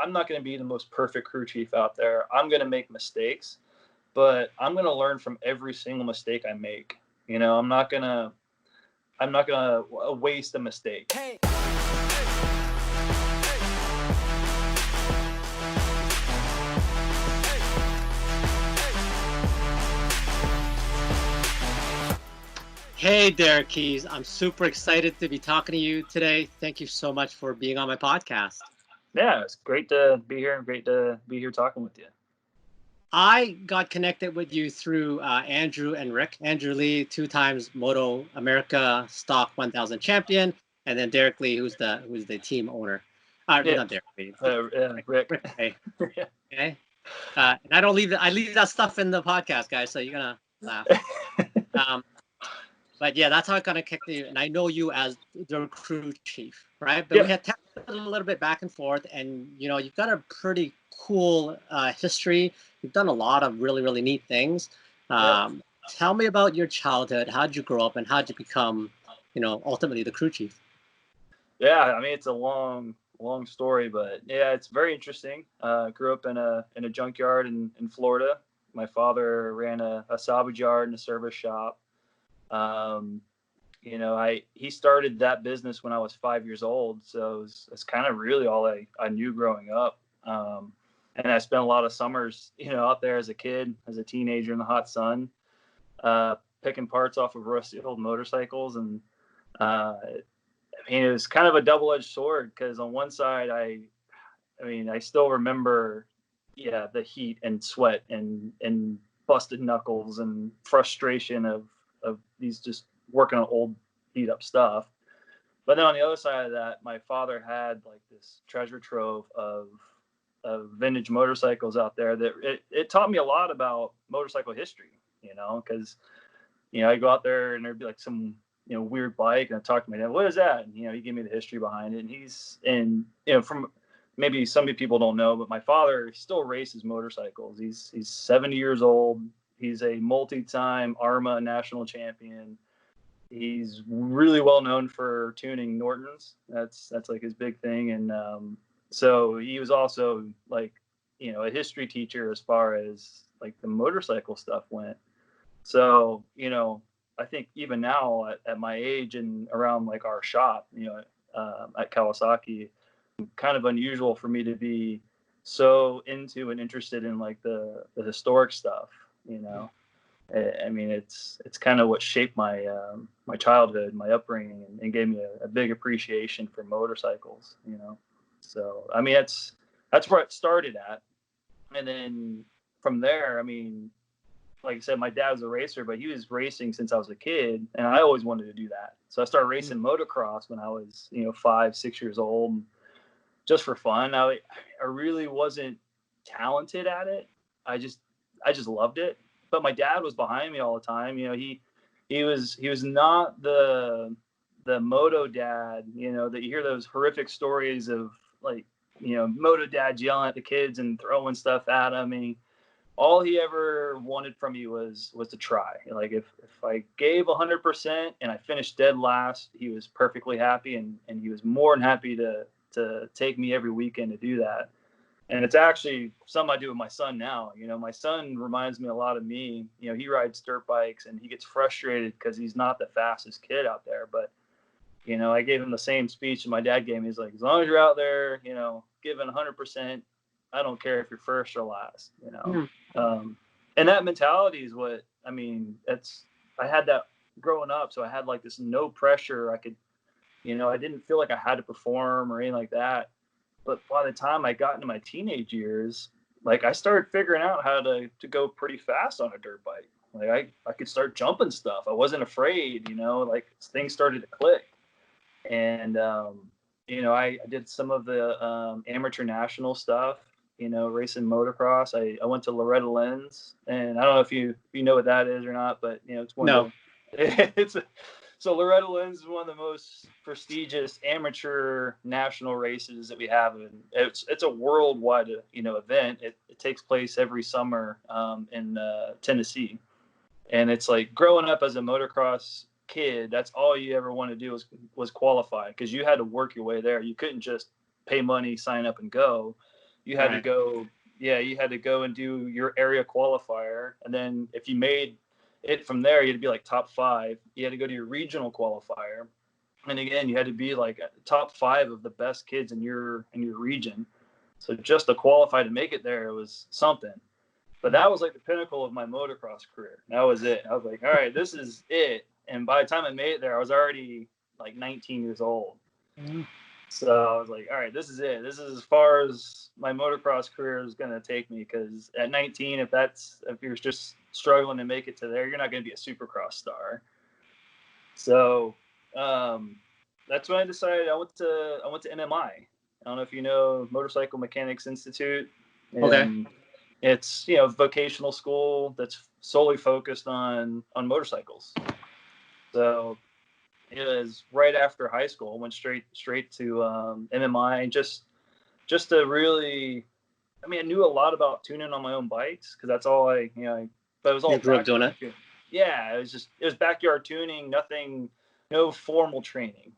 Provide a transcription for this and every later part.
I'm not going to be the most perfect crew chief out there. I'm going to make mistakes, but I'm going to learn from every single mistake I make. I'm not going to waste a mistake. Hey, Derek Keys. I'm super excited to be talking to you today. Thank you so much for being on my podcast. Yeah, it's great to be here and great to be here talking with you. I got connected with you through Andrew and Rick. Andrew Lee, 2 times MotoAmerica Stock 1000 champion, and then Derek Lee, who's the team owner. Not Derek Lee. Rick. Okay. Okay. And I leave that stuff in the podcast, guys. So you're gonna laugh. But yeah, that's how I kind of kicked you. And I know you as the crew chief, right? But we had texted a little bit back and forth, and you've got a pretty cool history. You've done a lot of really, really neat things. Tell me about your childhood. How did you grow up, and how did you become, ultimately the crew chief? Yeah, I mean, it's a long story, but yeah, it's very interesting. Grew up in a junkyard in Florida. My father ran a salvage yard and a service shop. He started that business when I was 5 years old. So it's kind of really all I knew growing up. And I spent a lot of summers, out there as a kid, as a teenager in the hot sun, picking parts off of rusty old motorcycles. And, it was kind of a double-edged sword because on one side, I still remember, the heat and sweat and busted knuckles and frustration of these just working on old beat up stuff. But then on the other side of that, my father had like this treasure trove of vintage motorcycles out there that it taught me a lot about motorcycle history, because, I go out there and there'd be like some, weird bike, and I talk to my dad, what is that? And, he gave me the history behind it. And from maybe some people don't know, but my father still races motorcycles. He's 70 years old. He's a multi-time ARMA national champion. He's really well known for tuning Nortons. That's like his big thing. And so he was also like, a history teacher as far as like the motorcycle stuff went. So, I think even now at my age and around like our shop, at Kawasaki, kind of unusual for me to be so into and interested in like the historic stuff. I mean, it's kind of what shaped my my childhood, my upbringing, and gave me a big appreciation for motorcycles. So I mean, that's where it started at, and then from there, I mean, like I said, my dad was a racer, but he was racing since I was a kid, and I always wanted to do that. So I started racing motocross when I was 5, 6 years old, just for fun. I really wasn't talented at it. I just loved it. But my dad was behind me all the time. He was not the moto dad, that you hear those horrific stories of like, moto dads yelling at the kids and throwing stuff at them. And all he ever wanted from me was to try. Like if I gave 100% and I finished dead last, he was perfectly happy, and he was more than happy to take me every weekend to do that. And it's actually something I do with my son now. My son reminds me a lot of me. He rides dirt bikes and he gets frustrated because he's not the fastest kid out there. But, I gave him the same speech that my dad gave me. He's like, as long as you're out there, giving 100%, I don't care if you're first or last, and that mentality is what, I had that growing up. So I had like this no pressure. I could, I didn't feel like I had to perform or anything like that. But by the time I got into my teenage years, like I started figuring out how to go pretty fast on a dirt bike. Like I could start jumping stuff. I wasn't afraid, like things started to click. And, I did some of the amateur national stuff, racing motocross. I went to Loretta Lynn's, and I don't know if you know what that is or not, but, it's one of the, so Loretta Lynn's is one of the most prestigious amateur national races that we have. And it's a worldwide, event. It takes place every summer in Tennessee. And it's like growing up as a motocross kid, that's all you ever wanted to do was qualify, because you had to work your way there. You couldn't just pay money, sign up, and go. You had to go, you had to go and do your area qualifier. And then if you made it from there, you had to be like top 5. You had to go to your regional qualifier. And again, you had to be like top 5 of the best kids in your region. So just to qualify to make it there was something. But that was like the pinnacle of my motocross career. That was it. I was like, all right, this is it. And by the time I made it there, I was already like 19 years old. Mm-hmm. So I was like, all right, this is it. This is as far as my motocross career is going to take me. Because at 19, if you're just struggling to make it to there, you're not going to be a supercross star. So that's when I decided I went to MMI. I don't know if you know Motorcycle Mechanics Institute. Okay. It's vocational school that's solely focused on motorcycles. So it was right after high school. I went straight to MMI just to really. I mean, I knew a lot about tuning on my own bikes because that's all but it was all. You grew up doing it. Yeah, it was backyard tuning. Nothing, no formal training.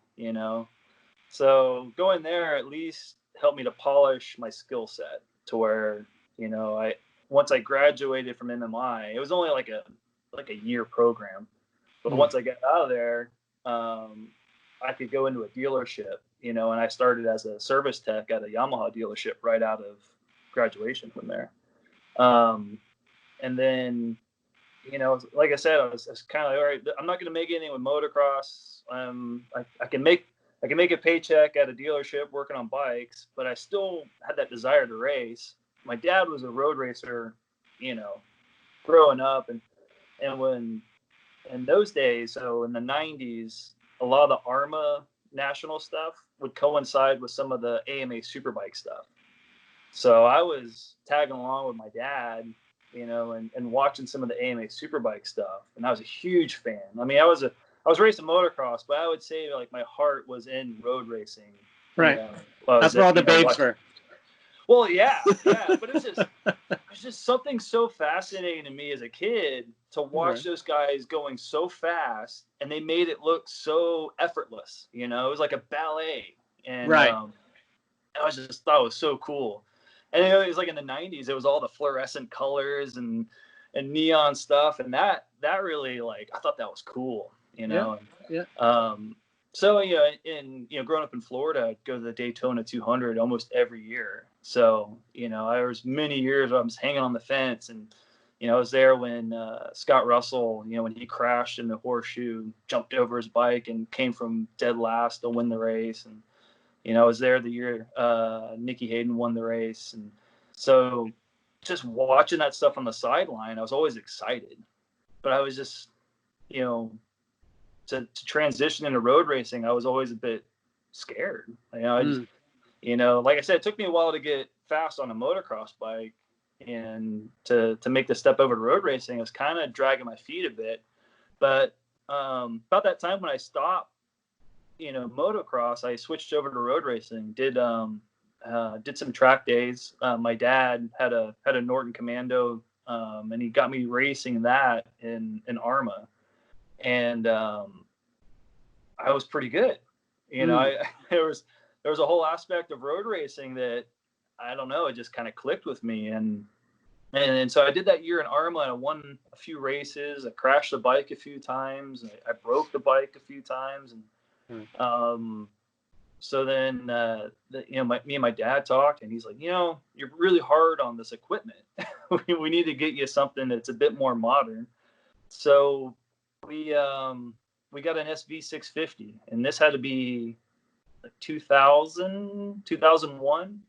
So going there at least helped me to polish my skill set to where. Once I graduated from MMI, it was only like a year program. But once I got out of there, I could go into a dealership, and I started as a service tech at a Yamaha dealership right out of graduation from there. And then, like I said, I was kind of like, all right, I'm not going to make anything with motocross. I can make a paycheck at a dealership working on bikes, but I still had that desire to race. My dad was a road racer, growing up, and when in those days, so in the 90s, a lot of the ARMA national stuff would coincide with some of the AMA Superbike stuff. So I was tagging along with my dad, and watching some of the AMA Superbike stuff, and I was a huge fan. I mean, I was racing motocross, but I would say like my heart was in road racing. Right. That's where all the babes were. Well, yeah, but it was just something so fascinating to me as a kid to watch those guys going so fast, and they made it look so effortless. It was like a ballet, and I just thought it was so cool. And it was like in the 90s, it was all the fluorescent colors and neon stuff, and that really, like, I thought that was cool. Yeah. So, growing up in Florida, I'd go to the Daytona 200 almost every year. So, there was many years where I was hanging on the fence, and, I was there when Scott Russell, when he crashed in the horseshoe, jumped over his bike and came from dead last to win the race. And, I was there the year Nicky Hayden won the race. And so just watching that stuff on the sideline, I was always excited. But I was just, to transition into road racing, I was always a bit scared. Like I said, it took me a while to get fast on a motocross bike, and to make the step over to road racing, I was kind of dragging my feet a bit. But about that time when I stopped, motocross, I switched over to road racing. Did some track days. My dad had a Norton Commando, and he got me racing that in ARMA. And I was pretty good. There was a whole aspect of road racing that, I don't know, it just kind of clicked with me. And so I did that year in ARMA, and I won a few races. I crashed the bike a few times. I broke the bike a few times. And so then, me and my dad talked, and he's like, you're really hard on this equipment. We need to get you something that's a bit more modern. So we got an SV650, and this had to be like 2001.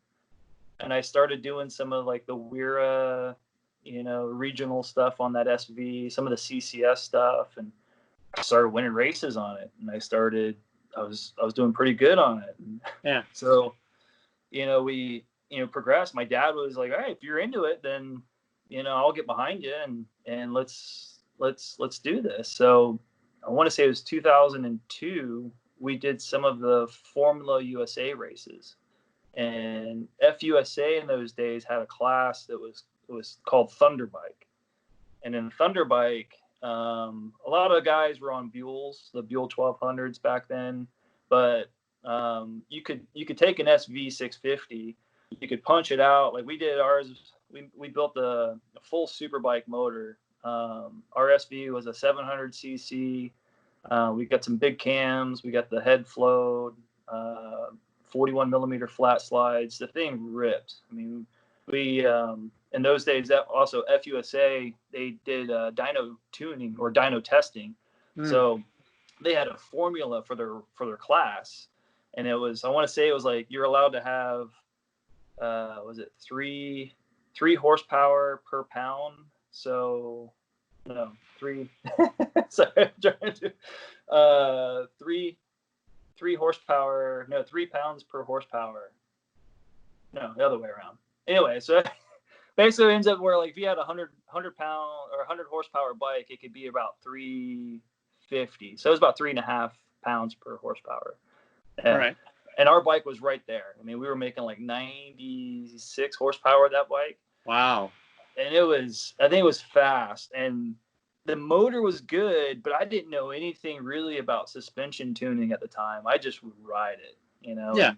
And I started doing some of like the Wira, regional stuff on that SV, some of the CCS stuff, and I started winning races on it. And I was doing pretty good on it. Yeah. So, we, progressed. My dad was like, all right, if you're into it, then, I'll get behind you, and let's do this. So I want to say it was 2002. We did some of the Formula USA races, and FUSA in those days had a class that was called Thunderbike. And in Thunderbike, a lot of guys were on Buells, the Buell 1200s back then, but you could take an SV 650, you could punch it out. Like we did ours. We built a full superbike motor. Our SV was a 700 cc. We got some big cams. We got the head float, 41 millimeter flat slides. The thing ripped. I mean, we in those days, that also FUSA, they did dyno tuning or dyno testing. So they had a formula for their class, and it was, I want to say it was like you're allowed to have was it three horsepower per pound? So no, three. Sorry, I'm trying to three horsepower. No, 3 pounds per horsepower. No, the other way around. Anyway, so basically it ends up where like if you had a 100 pound or 100 horsepower bike, it could be about 350. So it was about 3.5 pounds per horsepower. Right. And our bike was right there. I mean, we were making like 96 horsepower that bike. Wow. And it was, I think it was fast, and the motor was good, but I didn't know anything really about suspension tuning at the time. I just would ride it, you know. Yeah.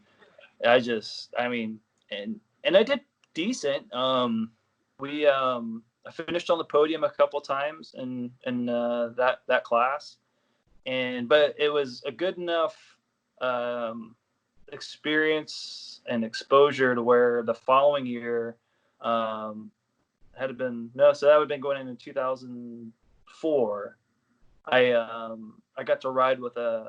And I mean, and I did decent. I finished on the podium a couple times in that class, but it was a good enough experience and exposure to where the following year so that would have been going into 2004. I got to ride with an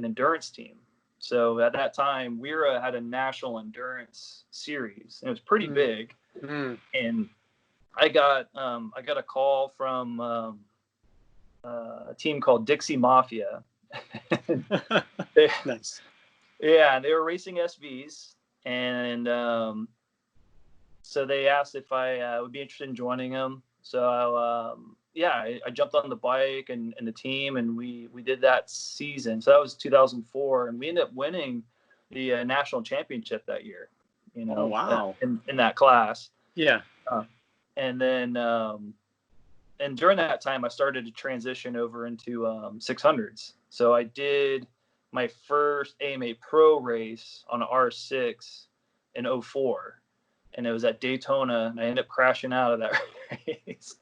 endurance team. So at that time, Wera had a national endurance series, and it was pretty big. And I got a call from a team called Dixie Mafia. Nice. Yeah, they were racing SVs, and so they asked if I would be interested in joining them. So I jumped on the bike and the team, and we did that season. So that was 2004, and we ended up winning the national championship that year. You know, oh, wow. In that class. Yeah. And then and during that time, I started to transition over into 600s. So I did my first AMA Pro race on an R6 in 04. And it was at Daytona, and I ended up crashing out of that race.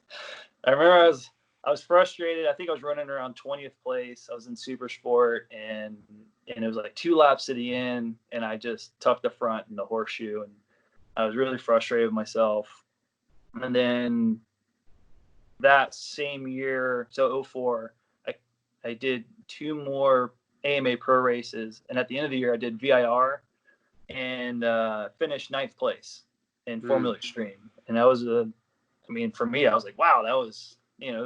I remember I was frustrated. I think I was running around 20th place. I was in Super Sport, and it was like 2 laps to the end, and I just tucked the front in the horseshoe, and I was really frustrated with myself. And then that same year, so 04, I did 2 more AMA Pro races, and at the end of the year, I did VIR and finished 9th place in Formula Extreme. And that was for me, I was like, wow, that was,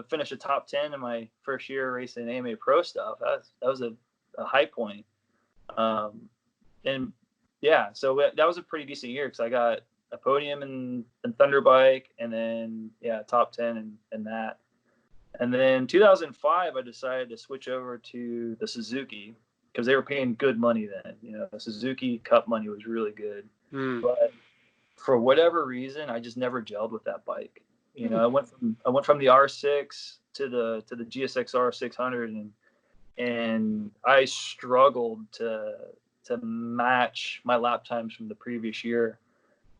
finish a top 10 in my first year racing AMA Pro stuff. That was a high point. And yeah, so that was a pretty decent year because I got a podium in Thunderbike, and then top 10 in that. And then 2005, I decided to switch over to the Suzuki because they were paying good money then. The Suzuki Cup money was really good. But for whatever reason, I just never gelled with that bike. I went from the R6 to the GSX-R 600, and I struggled to match my lap times from the previous year.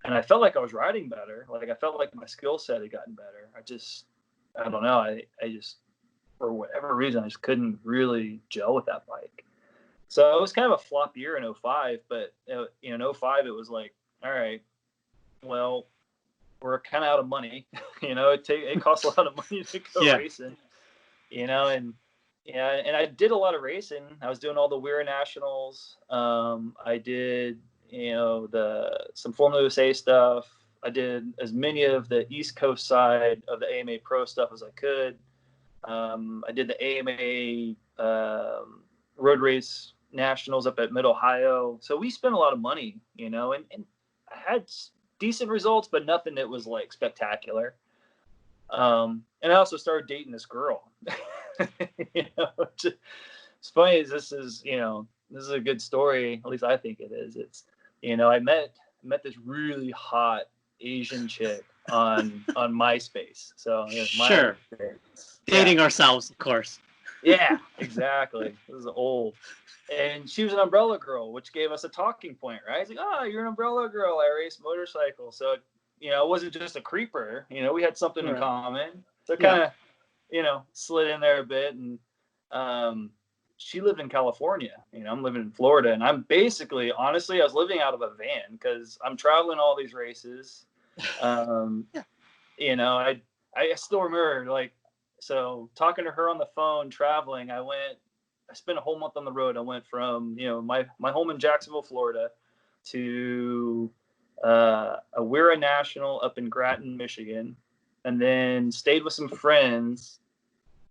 And I felt like I was riding better. Like I felt like my skill set had gotten better. I don't know. I just, for whatever reason, I just couldn't really gel with that bike. So it was kind of a flop year in 05, but in 05, it was like, all right, well, we're kind of out of money. It costs a lot of money to go racing, and I did a lot of racing. I was doing all the Wera Nationals. I did, some Formula USA stuff. I did as many of the East Coast side of the AMA Pro stuff as I could. I did the AMA road race nationals up at Mid-Ohio. So we spent a lot of money, and I had decent results, but nothing that was like spectacular. And I also started dating this girl. It's funny as this is a good story. At least I think it is. It's, I met this really hot Asian chick on MySpace. So dating ourselves, of course. Yeah, exactly. This is old. And she was an umbrella girl, which gave us a talking point, right? It's like, oh, you're an umbrella girl. I race motorcycles. So, it wasn't just a creeper. We had something in Right. common. So it Yeah. kind of, slid in there a bit. And she lived in California. I'm living in Florida. And I'm basically, honestly, I was living out of a van because I'm traveling all these races. Yeah. I still remember, like, so talking to her on the phone, traveling, I spent a whole month on the road. I went from, my home in Jacksonville, Florida, to a Wira National up in Grattan, Michigan, and then stayed with some friends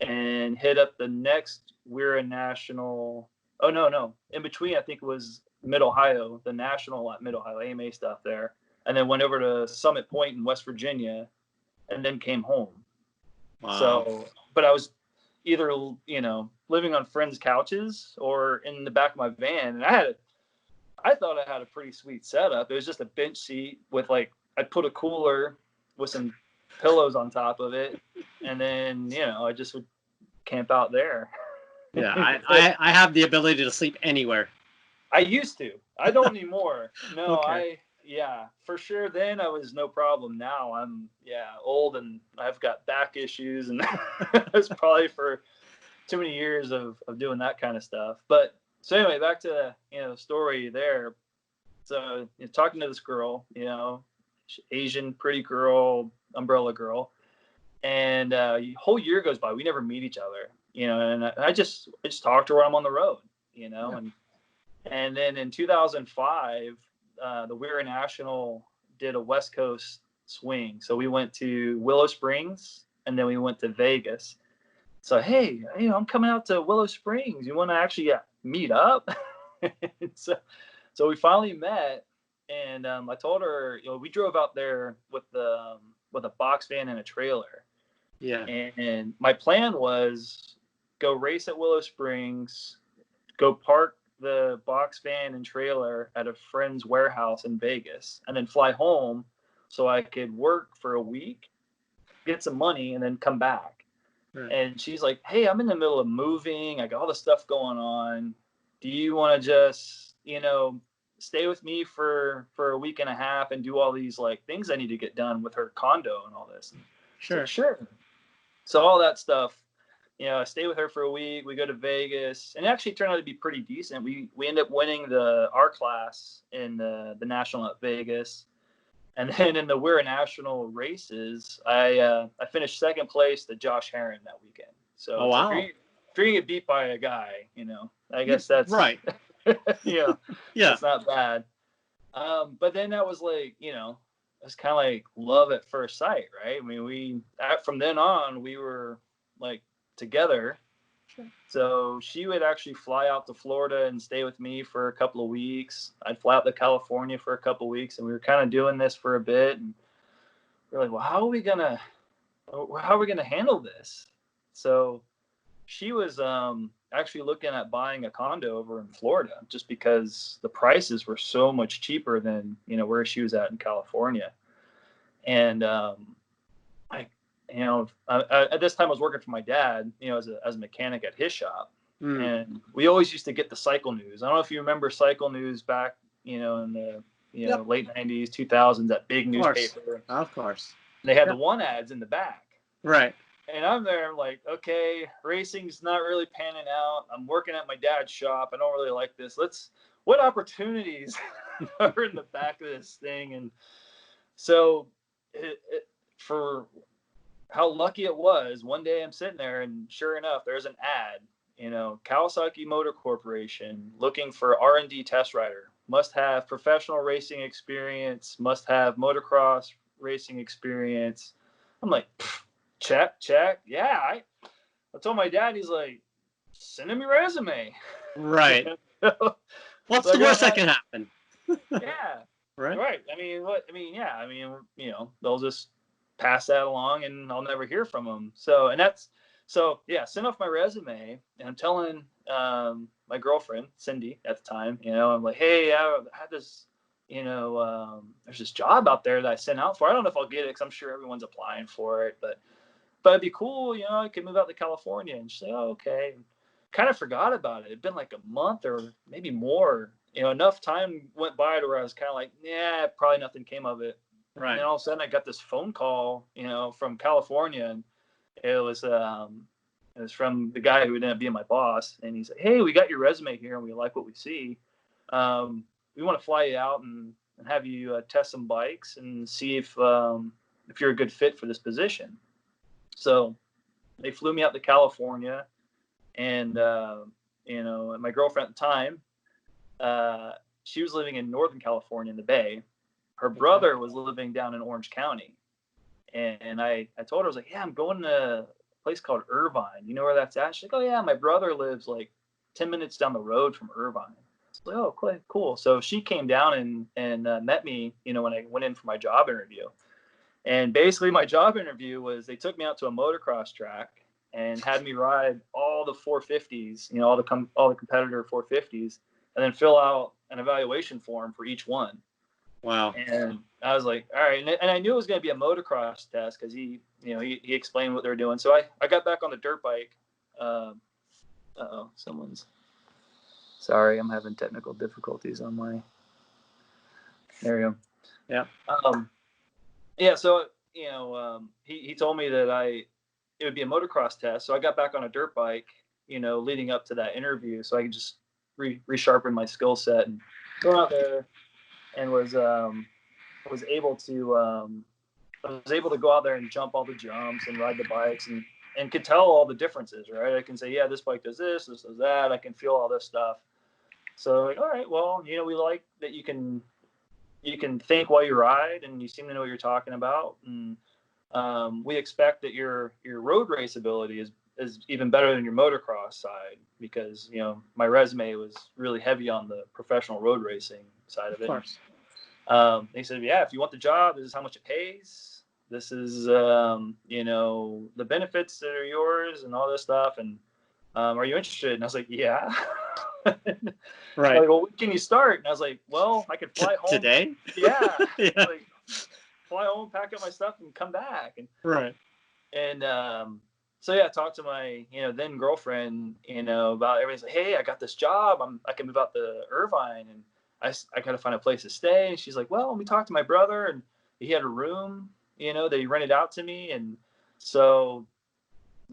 and hit up the next Wira National. Oh, no. In between, I think it was Mid Ohio, the National at Mid Ohio, AMA stuff there. And then went over to Summit Point in West Virginia and then came home. Wow. So, but I was either, living on friends' couches or in the back of my van. And I thought I had a pretty sweet setup. It was just a bench seat with, like, I'd put a cooler with some pillows on top of it. And then, I just would camp out there. Yeah. I have the ability to sleep anywhere. I used to. I don't anymore. No, Okay. yeah, for sure. Then I was no problem. Now I'm, old and I've got back issues, and it's probably for too many years of doing that kind of stuff. But so anyway, back to the story there. So talking to this girl, Asian, pretty girl, umbrella girl, and a whole year goes by. We never meet each other, and I just talk to her when I'm on the road, Yeah. and then in 2005, the Wira National did a West Coast swing. So we went to Willow Springs and then we went to Vegas. So, hey, I'm coming out to Willow Springs. You want to actually meet up? so we finally met, and I told her, we drove out there with a box van and a trailer. Yeah. And my plan was go race at Willow Springs, go park the box van and trailer at a friend's warehouse in Vegas, and then fly home so I could work for a week, get some money, and then come back. Right. And she's like, hey, I'm in the middle of moving. I got all this stuff going on. Do you want to just, stay with me for a week and a half and do all these like things I need to get done with her condo and all this? And Sure. like, sure. So all that stuff, I stay with her for a week. We go to Vegas, and it actually turned out to be pretty decent. We end up winning the R class in the national at Vegas, and then in the Wira National races, I finished second place to Josh Herron that weekend. So Oh, it's wow. like, if you're gonna get beat by a guy, I guess that's right. Yeah, That's not bad. But then that was like, it's kind of like love at first sight, right? I mean, from then on, we were like together. Sure. So she would actually fly out to Florida and stay with me for a couple of weeks. I'd fly out to California for a couple of weeks, and we were kind of doing this for a bit. And we're like, well, how are we gonna handle this? So she was actually looking at buying a condo over in Florida just because the prices were so much cheaper than where she was at in California. And at this time I was working for my dad, as a mechanic at his shop. And we always used to get the cycle news. I don't know if you remember cycle news back, in the late 90s, 2000s, that big newspaper. Of course. And they had the one ads in the back. Right. And I'm there, I'm like, okay, racing's not really panning out. I'm working at my dad's shop. I don't really like this. What opportunities are in the back of this thing? And so for how lucky it was, one day I'm sitting there and sure enough, there's an ad, Kawasaki Motor Corporation looking for R&D test rider, must have professional racing experience, must have motocross racing experience. I'm like, check. Yeah. I told my dad, he's like, send him your resume. Right. What's the worst that can happen? Yeah. Right. I mean, yeah. They'll just pass that along and I'll never hear from them. So send off my resume, and I'm telling my girlfriend, Cindy, at the time, I'm like, hey, I had this, there's this job out there that I sent out for. I don't know if I'll get it because I'm sure everyone's applying for it, but it'd be cool, I could move out to California. And she's like, oh, okay. kind of forgot about it. It'd been like a month or maybe more. Enough time went by to where I was kind of like, yeah, probably nothing came of it. Right. And then all of a sudden I got this phone call, from California, and it was from the guy who ended up being my boss, and he said, "Hey, we got your resume here, and we like what we see. We want to fly you out and have you test some bikes and see if you're a good fit for this position." So they flew me out to California, and my girlfriend at the time, she was living in Northern California in the Bay. Her brother was living down in Orange County, and I told her, I was like, "Yeah, I'm going to a place called Irvine. You know where that's at?" She's like, "Oh yeah, my brother lives like 10 minutes down the road from Irvine." I was like, "Oh, cool." So she came down and met me, when I went in for my job interview. And basically my job interview was, they took me out to a motocross track and had me ride all the 450s, all the competitor 450s, and then fill out an evaluation form for each one. Wow. And I was like, all right. And I knew it was going to be a motocross test because he explained what they were doing. So I got back on the dirt bike. Sorry, I'm having technical difficulties on my, there we go. Yeah. Yeah. So, he told me that it would be a motocross test. So I got back on a dirt bike, leading up to that interview, so I could just resharpen my skill set and go out there, and was able to go out there and jump all the jumps and ride the bikes, and could tell all the differences, right? I can say, yeah, this bike does this does that. I can feel all this stuff. So like, all right, well, we like that you can think while you ride, and you seem to know what you're talking about. And we expect that your road race ability is even better than your motocross side, because my resume was really heavy on the professional road racing side of it. Of course. They said, yeah, if you want the job, this is how much it pays. This is the benefits that are yours and all this stuff. And are you interested? And I was like, yeah. Right. Like, well, when can you start? And I was like, well, I could fly home today. Yeah. Yeah. Like, fly home, pack up my stuff, and come back. Right. And so yeah, I talked to my then girlfriend about everything. Like, hey, I got this job. I can move out to Irvine, and I got to find a place to stay. And she's like, well, let me talk to my brother, and he had a room that he rented out to me. And so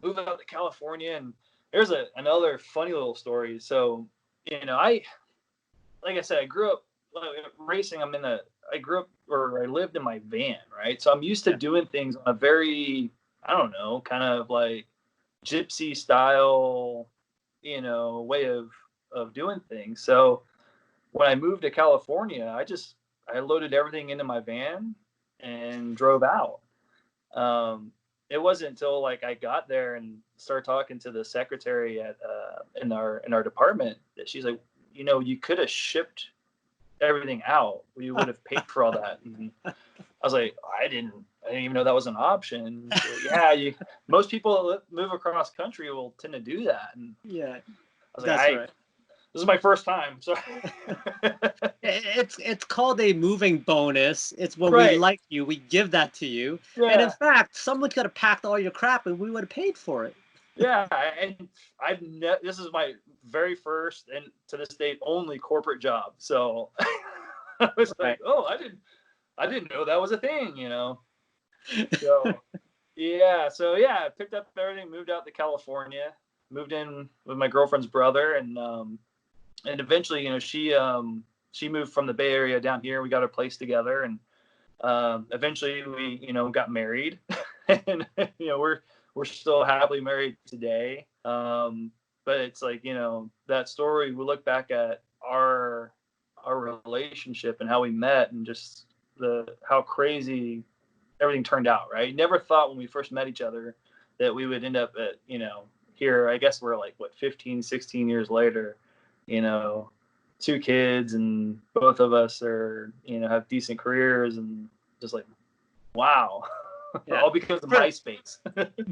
moved out to California. And there's another funny little story. So like I said, I grew up racing. I grew up, or I lived in my van, right? So I'm used to doing things on a very, I don't know, kind of like gypsy style, way of doing things. So when I moved to California, I loaded everything into my van and drove out. It wasn't until like I got there and started talking to the secretary at in our department that she's like, you could have shipped everything out. We would have paid for all that. And I was like, I didn't even know that was an option. So, yeah, most people that move across country will tend to do that. And yeah, I was like, right. This is my first time, so it's called a moving bonus. It's when right. We like you, we give that to you. Yeah. And in fact, someone could have packed all your crap, and we would have paid for it. Yeah, and this is my very first, and to this date only, corporate job. So I was like, oh, I didn't know that was a thing, So yeah, I picked up everything, moved out to California, moved in with my girlfriend's brother, and eventually, she moved from the Bay Area down here. We got a place together, and eventually we, got married, and we're still happily married today. But it's like, that story, we look back at our relationship and how we met, and just how crazy everything turned out, right? Never thought when we first met each other that we would end up at, here. I guess we're like, 15, 16 years later, 2 kids, and both of us are, have decent careers, and just like, wow. Yeah. All because of MySpace.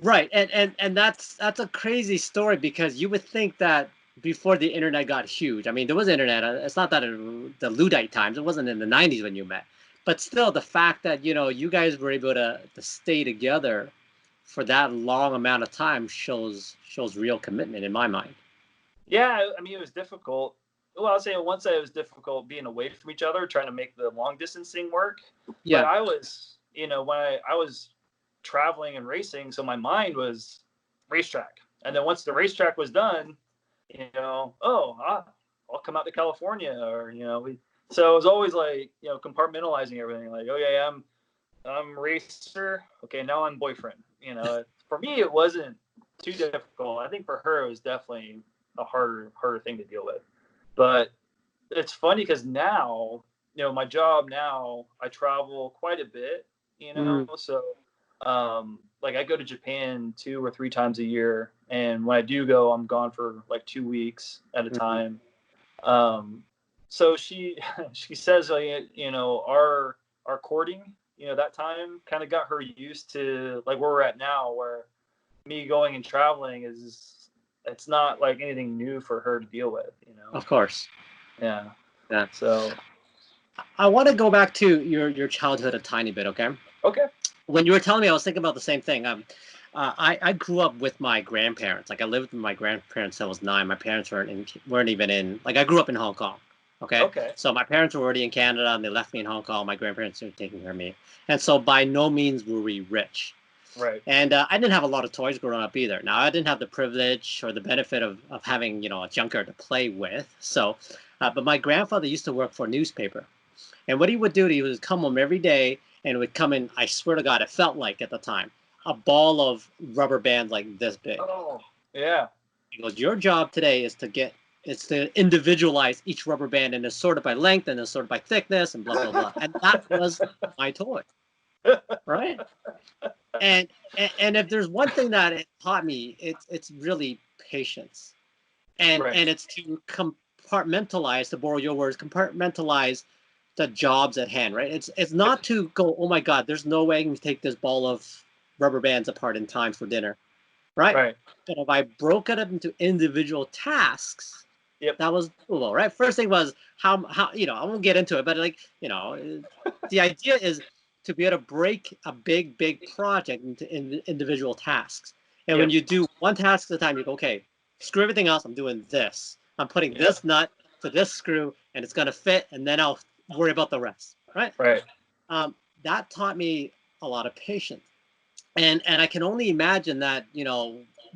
Right. And that's a crazy story, because you would think that before the internet got huge, I mean, there was internet. It's not that the Luddite times, it wasn't in the 90s when you met, but still the fact that, you guys were able to stay together for that long amount of time shows real commitment in my mind. Yeah, I mean, it was difficult. Well, I'll say on one side it was difficult being away from each other, trying to make the long distance thing work. But Yeah. I was, when I was traveling and racing, so my mind was racetrack. And then once the racetrack was done, I'll come out to California, or So it was always like compartmentalizing everything. Like, oh yeah, I'm racer. Okay, now I'm boyfriend. For me it wasn't too difficult. I think for her it was definitely a harder thing to deal with. But it's funny because now, my job now, I travel quite a bit. Mm, So like I go to Japan 2 or 3 times a year, and when I do go, I'm gone for like 2 weeks at a mm, time. Um, so she she says, our courting, that time kind of got her used to like where we're at now, where me going and traveling it's not like anything new for her to deal with. of course. Yeah. Yeah. So I want to go back to your childhood a tiny bit, okay? okay. When you were telling me, I was thinking about the same thing. I grew up with my grandparents. Like I lived with my grandparents till I was 9. My parents weren't even in. Like I grew up in Hong Kong. Okay, Okay. so my parents were already in Canada and they left me in Hong Kong. My grandparents were taking care of me, and so by no means were we rich. Right. And I didn't have a lot of toys growing up either. Now I didn't have the privilege or the benefit of having a junkyard to play with. So, but my grandfather used to work for a newspaper, and what he would do, he would come home every day and would come in. I swear to God, it felt like at the time a ball of rubber bands like this big. Oh, yeah. He goes, "Your job today is to individualize each rubber band and it's sorted by length and it's sorted by thickness and blah blah blah." And that was my toy, right? And and if there's one thing that it taught me, it's really patience, Right. and it's to compartmentalize, to borrow your words, compartmentalize the jobs at hand, right? It's not to go, oh my God, there's no way I can take this ball of rubber bands apart in time for dinner, right? Right. But if I broke it up into individual tasks, Yep. that was doable, right? First thing was how I won't get into it, but like the idea is to be able to break a big project into individual tasks. And when Yep. you do one task at a time, you go, okay, screw everything else. I'm doing this. I'm putting Yep. this nut to this screw, and it's gonna fit, and then I'll worry about the rest, right? Right. Um, that taught me a lot of patience, and I can only imagine that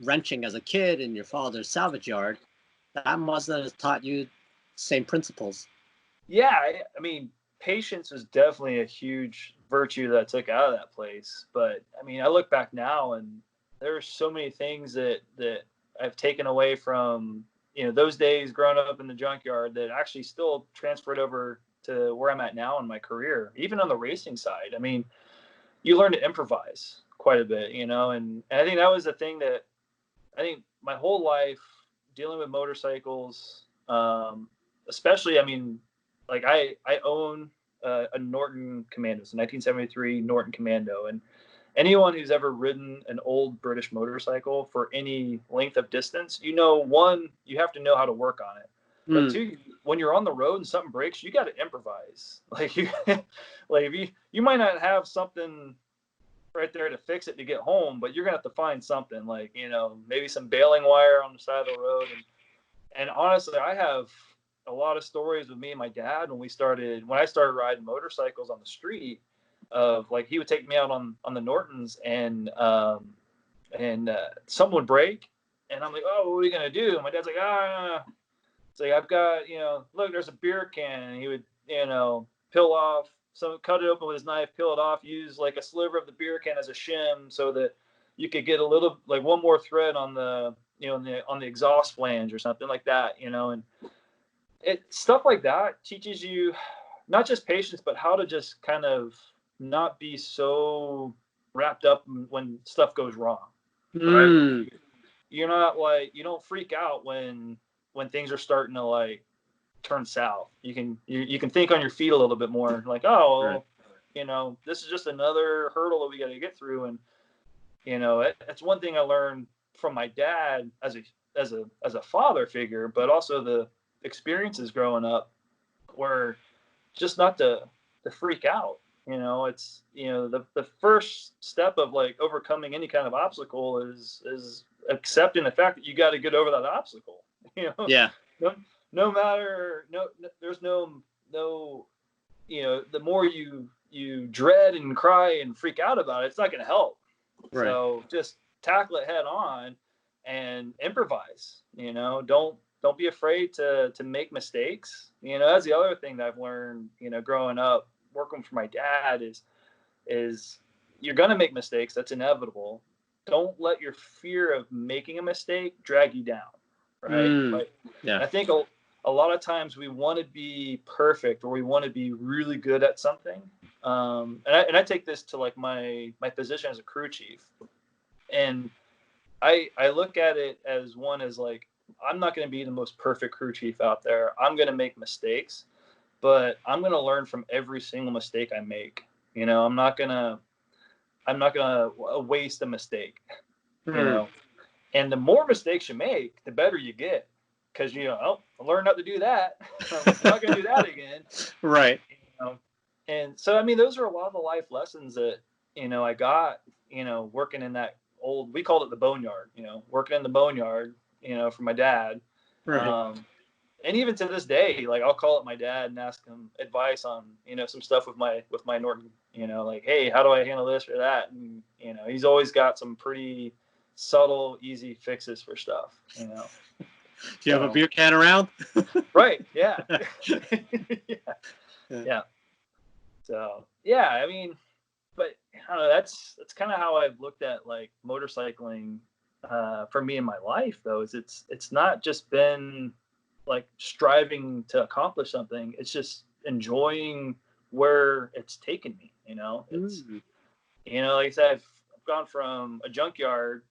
wrenching as a kid in your father's salvage yard, that must have taught you same principles. Yeah. I mean, patience was definitely a huge virtue that I took out of that place. But I mean, I look back now, and there are so many things that I've taken away from those days growing up in the junkyard that actually still transferred over to where I'm at now in my career, even on the racing side. I mean, you learn to improvise quite a bit, and I think that was the thing that I think my whole life dealing with motorcycles, especially, I mean, like I own a Norton Commando, it's a 1973 Norton Commando, and anyone who's ever ridden an old British motorcycle for any length of distance, one, you have to know how to work on it, but Mm, two, when you're on the road and something breaks, you got to improvise. Like like if you might not have something right there to fix it to get home, but you're gonna have to find something like maybe some baling wire on the side of the road. And honestly, I have a lot of stories with me and my dad when I started riding motorcycles on the street. Of like he would take me out on the Nortons, and something would break, and I'm like, oh, what are we gonna do? And my dad's like, ah, it's like I've got look, there's a beer can, and he would peel off, so cut it open with his knife, peel it off, use like a sliver of the beer can as a shim, so that you could get a little like one more thread on the on the exhaust flange or something like that, and stuff like that teaches you not just patience, but how to just kind of not be so wrapped up when stuff goes wrong, right? mm, You're not like you don't freak out when things are starting to like turn south. You can think on your feet a little bit more. Like, oh, right. well, this is just another hurdle that we got to get through. And it's one thing I learned from my dad as a father figure, but also the experiences growing up were just not to freak out. It's the first step of like overcoming any kind of obstacle is accepting the fact that you got to get over that obstacle. Yeah. no, no matter, there's no, the more you dread and cry and freak out about it, it's not going to help. Right. So just tackle it head on and improvise. Don't be afraid to make mistakes. That's the other thing that I've learned. Growing up, working for my dad is you're gonna make mistakes. That's inevitable. Don't let your fear of making a mistake drag you down. Right? Like, Yeah. I think a lot of times we want to be perfect or we want to be really good at something. And I take this to like my position as a crew chief, and I look at it as like, I'm not going to be the most perfect crew chief out there. I'm going to make mistakes, but I'm going to learn from every single mistake I make. I'm not gonna waste a mistake. You know, and the more mistakes you make, the better you get, because I learned not to do that. I'm not going to do that again. Right. And so, I mean, those are a lot of the life lessons that I got. Working in that old, we called it the boneyard. Working in the boneyard. For my dad. Right. And even to this day, like, I'll call up my dad and ask him advice on some stuff with my Norton. Like, hey, how do I handle this or that? And he's always got some pretty subtle, easy fixes for stuff. Do you have a beer can around? Right. Yeah. Yeah. Yeah. So yeah, I mean, but I don't know. That's kind of how I've looked at like motorcycling for me in my life, though. Is it's not just been like striving to accomplish something. It's just enjoying where it's taken me. It's like I said, I've gone from a junkyard,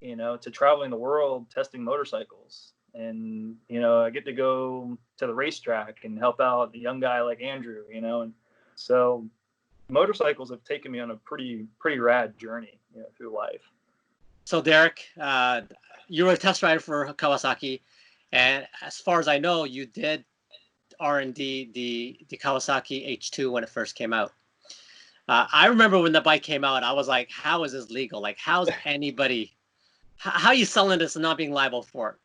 to traveling the world testing motorcycles. And I get to go to the racetrack and help out a young guy like Andrew. And so motorcycles have taken me on a pretty rad journey through life. So Derek, you were a test rider for Kawasaki, and as far as I know, you did R&D the Kawasaki H2 when it first came out. I remember when the bike came out, I was like, how is this legal? Like, how's anybody, how are you selling this and not being liable for it?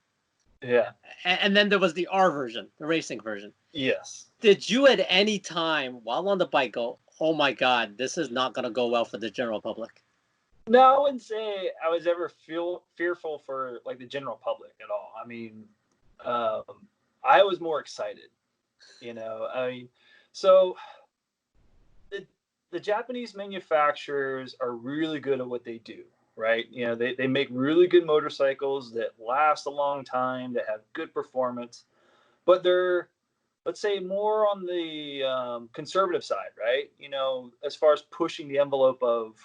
Yeah. And then there was the R version, the racing version. Yes. Did you at any time while on the bike go, oh my God, this is not going to go well for the general public? No, I wouldn't say I was ever fearful for like the general public at all. I mean, I was more excited. I mean, so the Japanese manufacturers are really good at what they do, right? They make really good motorcycles that last a long time, that have good performance, but they're, let's say, more on the conservative side, right? As far as pushing the envelope of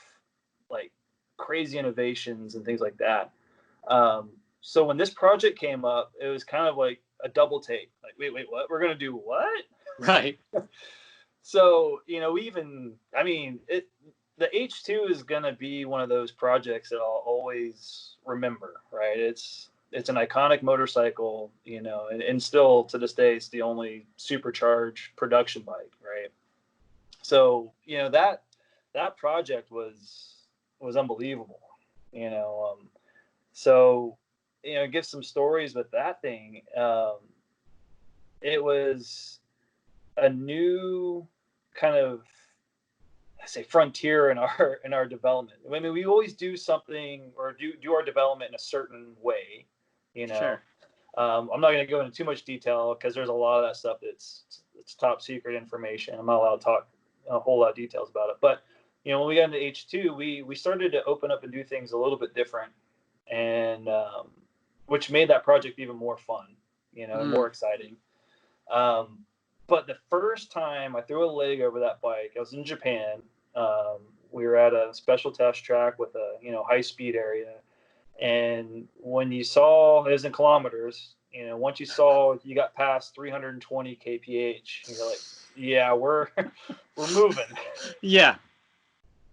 like crazy innovations and things like that. So when this project came up, it was kind of like a double take. Like, wait, what? We're gonna do what? Right. So the H2 is gonna be one of those projects that I'll always remember, right? It's an iconic motorcycle, and still to this day, it's the only supercharged production bike, right? So that project was unbelievable, so give some stories with that thing. It was a new kind of, I say, frontier in our development. I mean, we always do something or do our development in a certain way, Sure. I'm not going to go into too much detail because there's a lot of that stuff it's top secret information. I'm not allowed to talk a whole lot of details about it. But when we got into H2, we started to open up and do things a little bit different, and which made that project even more fun, and more exciting. But the first time I threw a leg over that bike, I was in Japan. We were at a special test track with a high speed area, and when you saw, it was in kilometers, once you saw you got past 320 kph, you're like, yeah, we're moving. Yeah.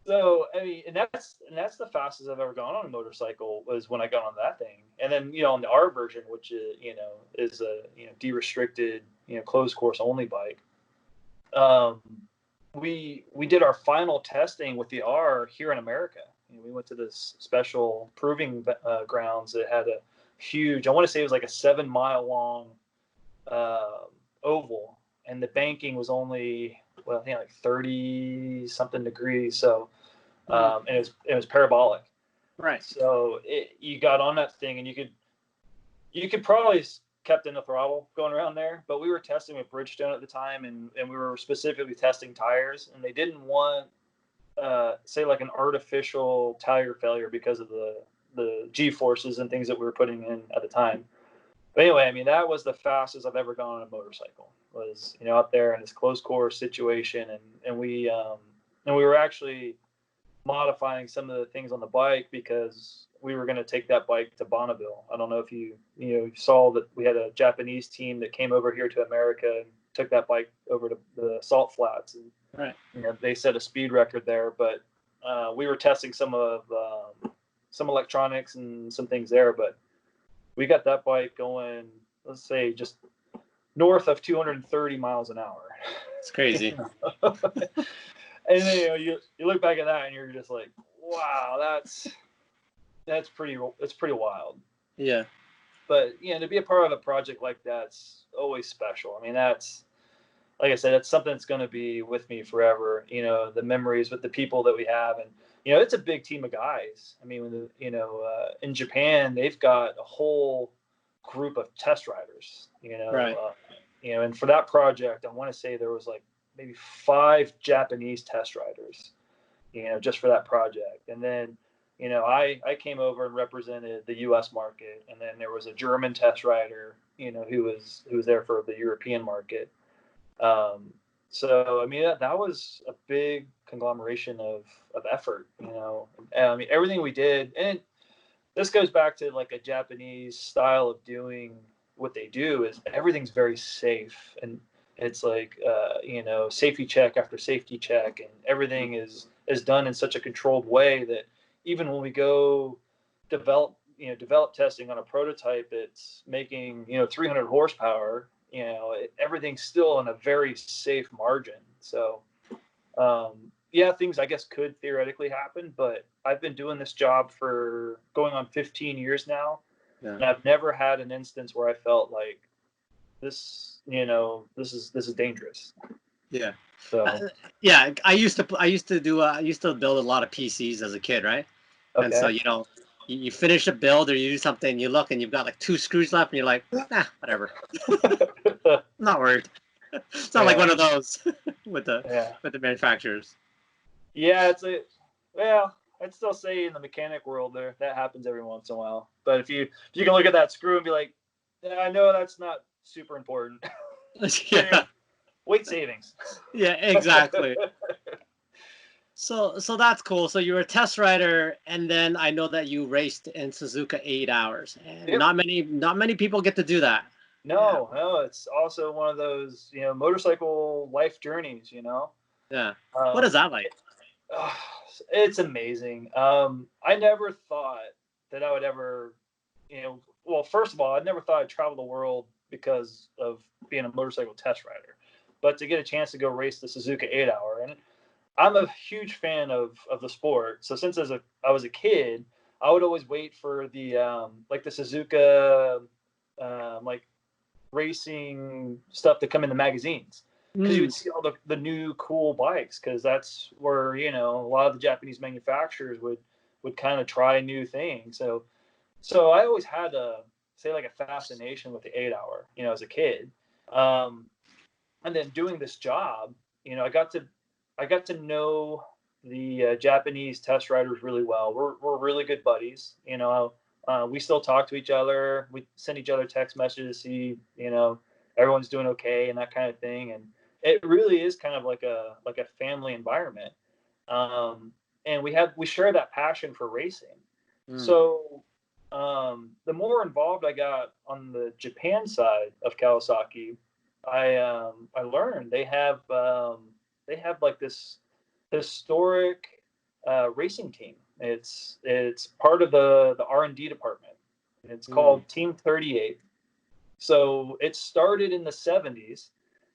So I mean, and that's the fastest I've ever gone on a motorcycle, was when I got on that thing. And then on the R version, which is a de-restricted closed course only bike. We did our final testing with the R here in America. We went to this special proving grounds that had a huge. I want to say it was like a 7 mile long oval, and the banking was only, well, I think like 30 something degrees. So, and it was parabolic. Right. So you got on that thing, and you could probably kept in the throttle going around there, but we were testing with Bridgestone at the time, and we were specifically testing tires, and they didn't want say like an artificial tire failure because of the G forces and things that we were putting in at the time. But anyway, I mean, that was the fastest I've ever gone on a motorcycle, was, you know, out there in this close course situation. And we were actually modifying some of the things on the bike because we were going to take that bike to Bonneville. I don't know if you saw that we had a Japanese team that came over here to America and took that bike over to the Salt Flats, and right. You know, they set a speed record there. But we were testing some electronics and some things there, but we got that bike going, let's say, just north of 230 miles an hour. It's crazy. And then, you look back at that and you're just like, wow, that's pretty wild. Yeah. But to be a part of a project like that's always special. I mean, that's, like I said, it's something that's going to be with me forever. The memories with the people that we have, and it's a big team of guys. I mean, in Japan, they've got a whole group of test riders. Right. And for that project, I want to say there was like maybe 5 Japanese test riders, just for that project. And then, I came over and represented the U.S. market, and then there was a German test rider, who was there for the European market. So I mean, that was a big conglomeration of effort. I mean, everything we did, and this goes back to like a Japanese style of doing what they do, is everything's very safe, and it's like safety check after safety check, and everything is done in such a controlled way that even when we go develop testing on a prototype that's making 300 horsepower, everything's still in a very safe margin. So things I guess could theoretically happen, but I've been doing this job for going on 15 years now. Yeah. And I've never had an instance where I felt like this is dangerous. Yeah. So I used to build a lot of PCs as a kid, right? okay. And so you finish a build or you do something, you look and you've got like 2 screws left, and you're like, whatever. Not worried. It's not like one of those with the manufacturers. Yeah, I'd still say in the mechanic world that happens every once in a while. But if you can look at that screw and be like, I know that's not super important. Yeah. Weight savings. Yeah, exactly. So that's cool. So you were a test rider, and then I know that you raced in Suzuka 8 hours, and Yep. not many people get to do that. No, it's also one of those motorcycle life journeys. Yeah. What is that like? It's amazing. I never thought that I would ever, well, first of all, I never thought I'd travel the world because of being a motorcycle test rider, but to get a chance to go race the Suzuka 8 hour. And I'm a huge fan of the sport. So since I was a kid, I would always wait for the the Suzuka like racing stuff to come in the magazines, because you would see all the new cool bikes, because that's where a lot of the Japanese manufacturers would kind of try new things. So I always had a fascination with the 8 hour, as a kid. And then doing this job, I got to know the Japanese test riders really well. We're really good buddies. We still talk to each other. We send each other text messages to see, everyone's doing okay and that kind of thing. And it really is kind of like a family environment. And we share that passion for racing. So the more involved I got on the Japan side of Kawasaki, I learned they have like this historic racing team. It's part of the R&D department. It's called Team 38. So it started in the 70s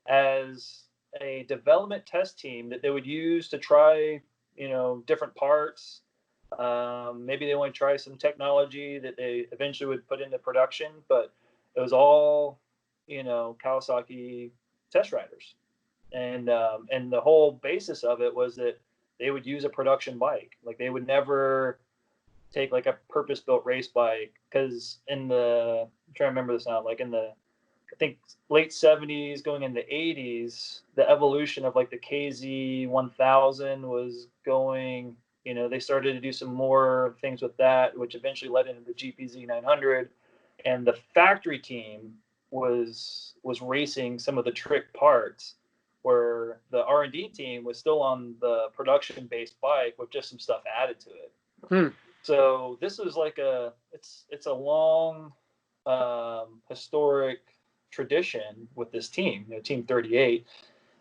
as a development test team that they would use to try different parts Maybe they want to try some technology that they eventually would put into production, but it was all, Kawasaki test riders. And the whole basis of it was that they would use a production bike. Like they would never take like a purpose-built race bike, because I'm trying to remember this now, like in the, I think, late 70s going into the 80s, the evolution of like the KZ 1000 was going, they started to do some more things with that, which eventually led into the GPZ 900. And the factory team was racing some of the trick parts, where the R&D team was still on the production-based bike with just some stuff added to it. So this was like it's a long historic tradition with this team, Team 38,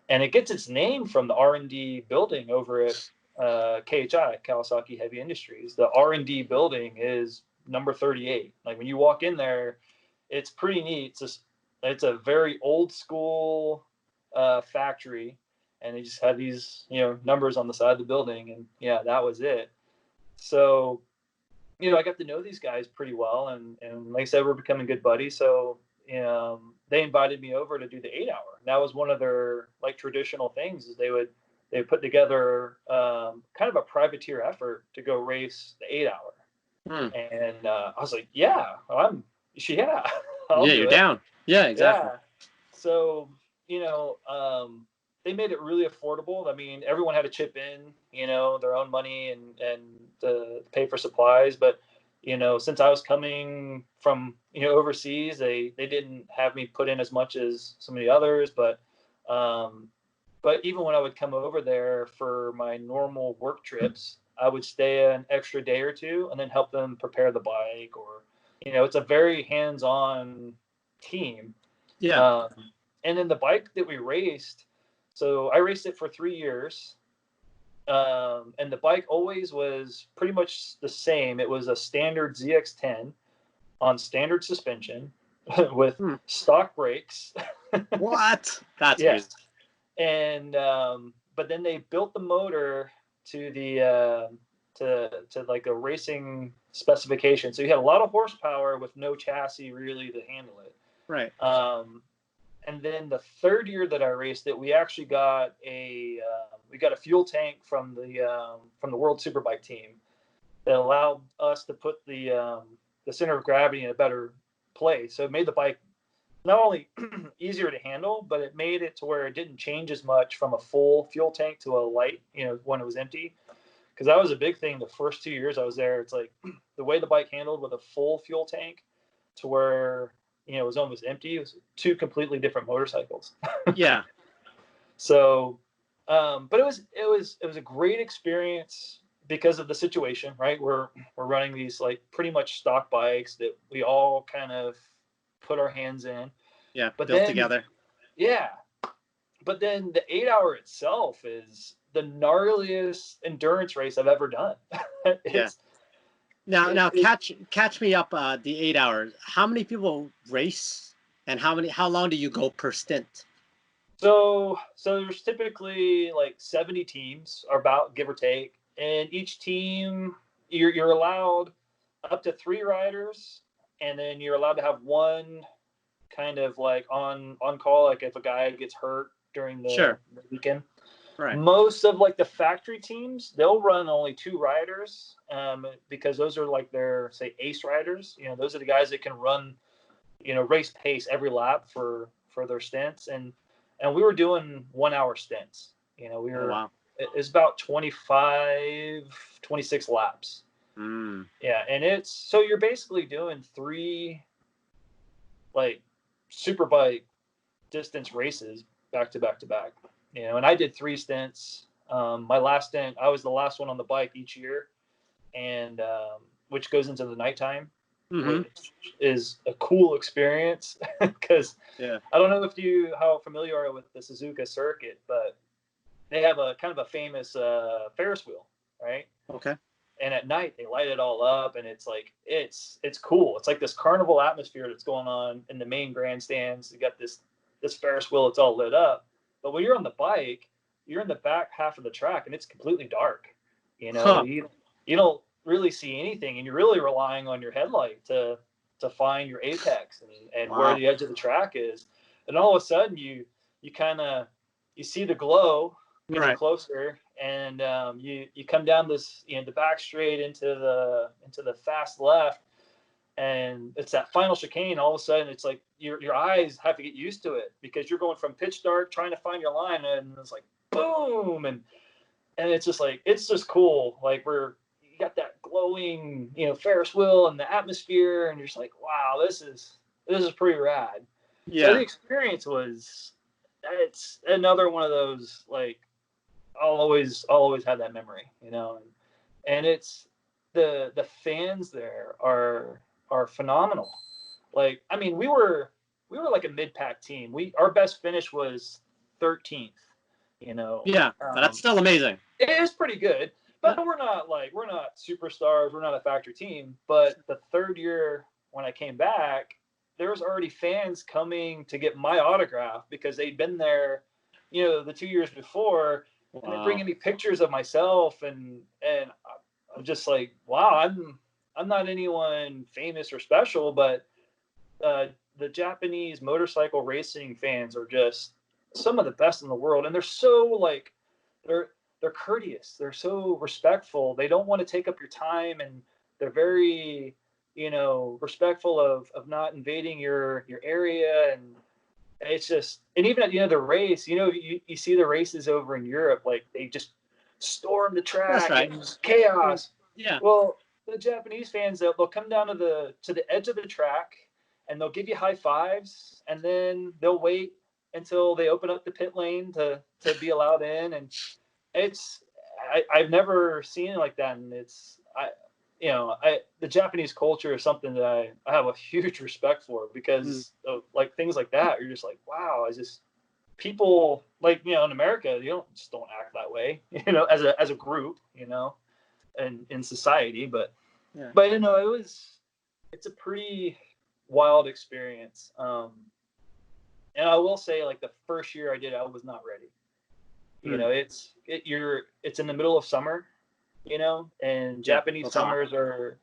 and it gets its name from the R&D building over at KHI, Kawasaki Heavy Industries. The R&D building is number 38. Like when you walk in there, it's pretty neat. It's a very old school factory, and they just had these numbers on the side of the building, and that was it. So I got to know these guys pretty well, and like I said, we're becoming good buddies. So they invited me over to do the 8 hour. That was one of their like traditional things, is they put together kind of a privateer effort to go race the 8 hour. And I was like, I'll do you're it. down. Yeah, exactly. Yeah. So they made it really affordable. I mean, everyone had to chip in, their own money and to pay for supplies. But, since I was coming from, overseas, they didn't have me put in as much as some of the others. But even when I would come over there for my normal work trips, I would stay an extra day or two and then help them prepare the bike. Or, it's a very hands-on team. Yeah. And then the bike that we raced, so I raced it for 3 years, and the bike always was pretty much the same. It was a standard ZX10 on standard suspension with stock brakes. What? That's crazy. And But then they built the motor to the to like a racing specification. So you had a lot of horsepower with no chassis really to handle it. Right. And then the third year that I raced it, we actually got a fuel tank from the World Superbike team that allowed us to put the center of gravity in a better place. So it made the bike not only easier to handle, but it made it to where it didn't change as much from a full fuel tank to a light, when it was empty. Because that was a big thing the first 2 years I was there. It's like the way the bike handled with a full fuel tank to where it was almost empty. It was two completely different motorcycles. Yeah. So, but it was a great experience because of the situation, right? We're running these like pretty much stock bikes that we all kind of put our hands in. Yeah. But built together. Yeah. But then the 8 hour itself is the gnarliest endurance race I've ever done. Now catch me up. The 8 hours. How many people race, and how long do you go per stint? So there's typically like 70 teams, or about, give or take, and each team you're allowed up to 3 riders, and then you're allowed to have one kind of like on call, like if a guy gets hurt during the weekend. Right. Most of like the factory teams, they'll run only 2 riders, because those are like their, say, ace riders. Those are the guys that can run, race pace every lap for their stints. And we were doing 1 hour stints. We were, wow. It's about 25, 26 laps. Yeah. And so you're basically doing 3 like superbike distance races back to back to back. And I did 3 stints. My last stint, I was the last one on the bike each year, and which goes into the nighttime, which is a cool experience because I don't know how familiar you are with the Suzuka circuit, but they have a kind of a famous Ferris wheel, right? Okay. And at night they light it all up, and it's like it's cool. It's like this carnival atmosphere that's going on in the main grandstands. You got this Ferris wheel, it's all lit up. But when you're on the bike, you're in the back half of the track, and it's completely dark. You don't really see anything, and you're really relying on your headlight to find your apex and where Wow. the edge of the track is. And all of a sudden you kind of you see the glow getting Right. closer, and you come down this, the back straight into the fast left, and it's that final chicane. All of a sudden it's like your eyes have to get used to it, because you're going from pitch dark trying to find your line, and it's like boom, and it's just like, it's just cool. Like, you got that glowing, Ferris wheel and the atmosphere, and you're just like, wow, this is pretty rad. So the Yeah. experience it's another one of those, like, I'll always have that memory, and it's the fans there are phenomenal. Like, I mean, we were like a mid-pack team. Our best finish was 13th. Yeah. But that's still amazing. It is pretty good, but Yeah. we're not superstars. We're not a factory team. But the third year when I came back, there was already fans coming to get my autograph because they'd been there, the 2 years before, and they're Wow. bringing me pictures of myself, and I'm just like, wow, I'm not anyone famous or special, but the Japanese motorcycle racing fans are just some of the best in the world, and they're so, like, they're they're courteous, they're so respectful, they don't want to take up your time, and they're very, respectful of not invading your area. And it's just, and even at the end of the race, you see the races over in Europe, like, they just storm the That's track right. and chaos. Yeah. Well, the Japanese fans, they'll come down to the edge of the track, and they'll give you high fives, and then they'll wait until they open up the pit lane to be allowed in. And I've never seen it like that. And the Japanese culture is something that I have a huge respect for, Mm. because of, like, things like that, you're just like, wow, people, like, in America, you don't act that way, as a group, and in society. But Yeah. it's a pretty wild experience. And I will say, like, the first year I did it, I was not ready. Mm. It's in the middle of summer, and Yeah. Japanese That's hot. summers are,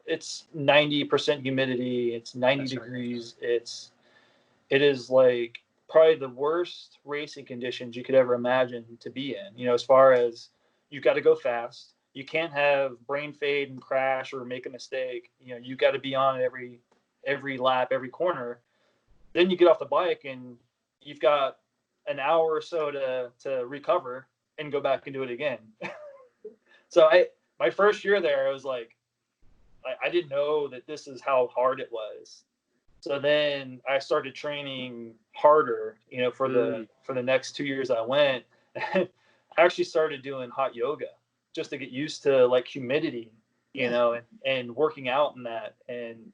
it's 90% humidity, it's 90 That's right. degrees. It is like probably the worst racing conditions you could ever imagine to be in, as far as, you got to go fast. You can't have brain fade and crash or make a mistake. You got to be on every lap, every corner. Then you get off the bike, and you've got an hour or so to recover and go back and do it again. So my first year there, I was like, I didn't know that this is how hard it was. So then I started training harder, for the next 2 years I went. I actually started doing hot yoga just to get used to, like, humidity, Yeah. and working out in that. And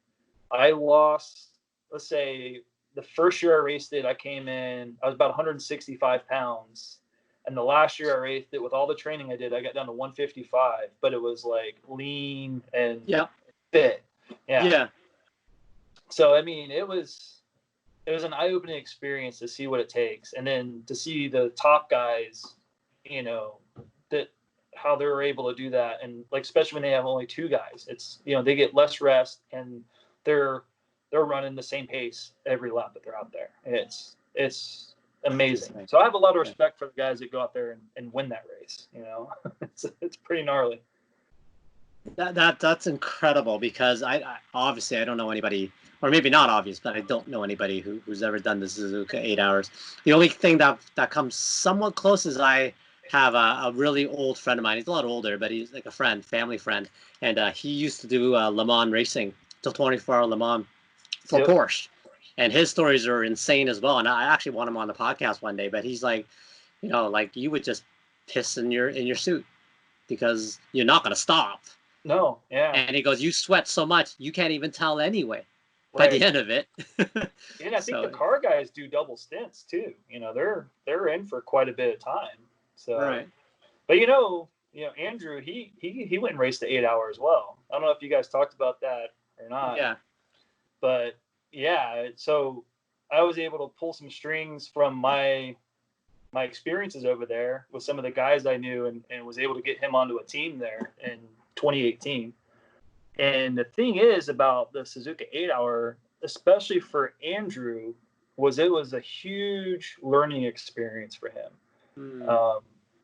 I lost, let's say, the first year I raced it, I was about 165 pounds. And the last year I raced it, with all the training I did, I got down to 155, but it was like lean and Yeah. fit. Yeah. Yeah. So, I mean, it was an eye-opening experience to see what it takes, and then to see the top guys, that how they were able to do that, and, like, especially when they have only two guys, it's, they get less rest, and they're running the same pace every lap that they're out there. And it's amazing. Interesting. So I have a lot of Yeah. respect for the guys that go out there and win that race. It's pretty gnarly. That's incredible, because I obviously I don't know anybody, or maybe not obvious, but I don't know anybody who's ever done the Suzuka 8 hours. The only thing that comes somewhat close is I have a really old friend of mine. He's a lot older, but he's like a friend, family friend, and he used to do Le Mans racing, till 24-hour Le Mans for Yep. Porsche, and his stories are insane as well. And I actually want him on the podcast one day, but he's like, like, you would just piss in your suit because you're not going to stop. No. Yeah. And he goes, you sweat so much, you can't even tell anyway by Right. the end of it. And I think the So, car guys do double stints too. They're in for quite a bit of time. So, right. but Andrew, he went and raced the 8 hour as well. I don't know if you guys talked about that or not. Yeah. But yeah, so I was able to pull some strings from my experiences over there with some of the guys I knew, and was able to get him onto a team there, and 2018. And the thing is about the Suzuka 8-hour, especially for Andrew, it was a huge learning experience for him.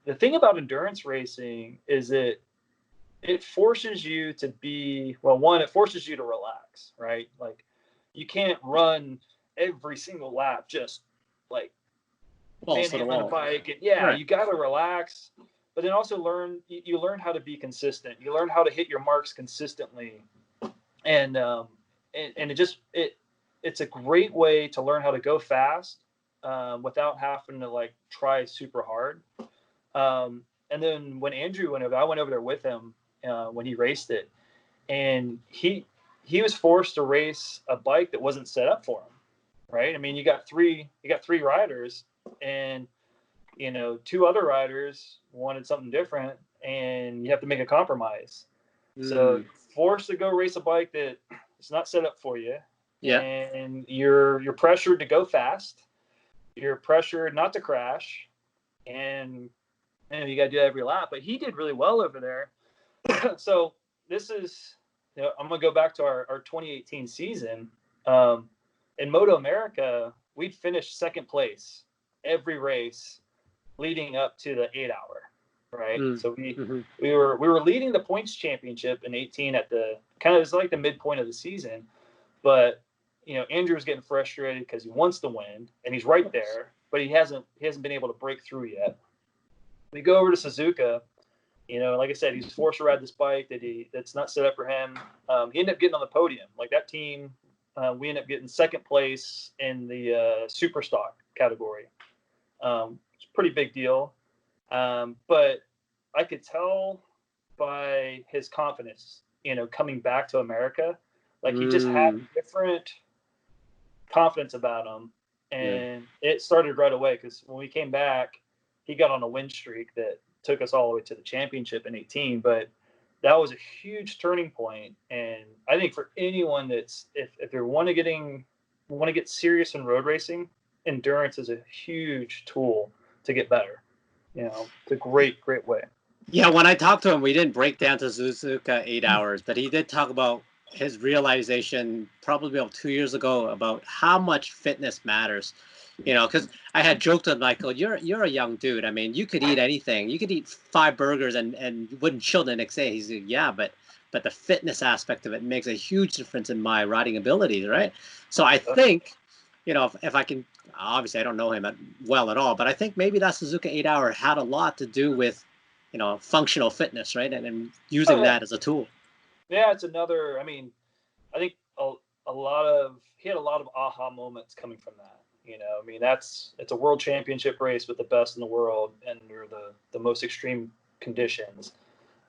The thing about endurance racing is that it forces you to be, well, one, it forces you to relax, right? Like, you can't run every single lap just like manhandling the bike. And right. You got to relax, but then also you learn how to be consistent. You learn how to hit your marks consistently. And it's a great way to learn how to go fast without having to like try super hard. And then when Andrew went over, I went over there with him when he raced it, and he was forced to race a bike that wasn't set up for him. Right? I mean, you got three riders, and two other riders wanted something different, and you have to make a compromise. So forced to go race a bike that it's not set up for you. Yeah. And you're pressured to go fast. You're pressured not to crash, and you got to do that every lap. But he did really well over there. So this is, I'm gonna go back to our 2018 season. In MotoAmerica, we'd finished second place every race leading up to the 8-hour. Right. So we were leading the points championship in 18 at the kind of, it's like the midpoint of the season, but Andrew was getting frustrated because he wants to win and he's right there, but he hasn't been able to break through yet. We go over to Suzuka, like I said, he's forced to ride this bike that's not set up for him. He ended up getting on the podium. Like that team, we ended up getting second place in the super stock category. It's a pretty big deal. But I could tell by his confidence, coming back to America, like he just had different confidence about him. And it started right away because when we came back, he got on a win streak that took us all the way to the championship in 18. But that was a huge turning point. And I think for anyone that's, if they want to get serious in road racing, endurance is a huge tool to get better. It's a great way. Yeah, when I talked to him, we didn't break down to Suzuka 8 hours, but he did talk about his realization probably about 2 years ago about how much fitness matters. Because I had joked with Michael, you're a young dude. I mean, you could eat anything. You could eat 5 burgers and you wouldn't chill the next day. He's like, yeah, but the fitness aspect of it makes a huge difference in my riding abilities, right? So I think, if I can, obviously I don't know him well at all, but I think maybe that Suzuka 8-hour had a lot to do with, functional fitness, right? And using that as a tool. Yeah, it's another, I mean, I think he had a lot of aha moments coming from that. I mean, it's a world championship race with the best in the world under the most extreme conditions.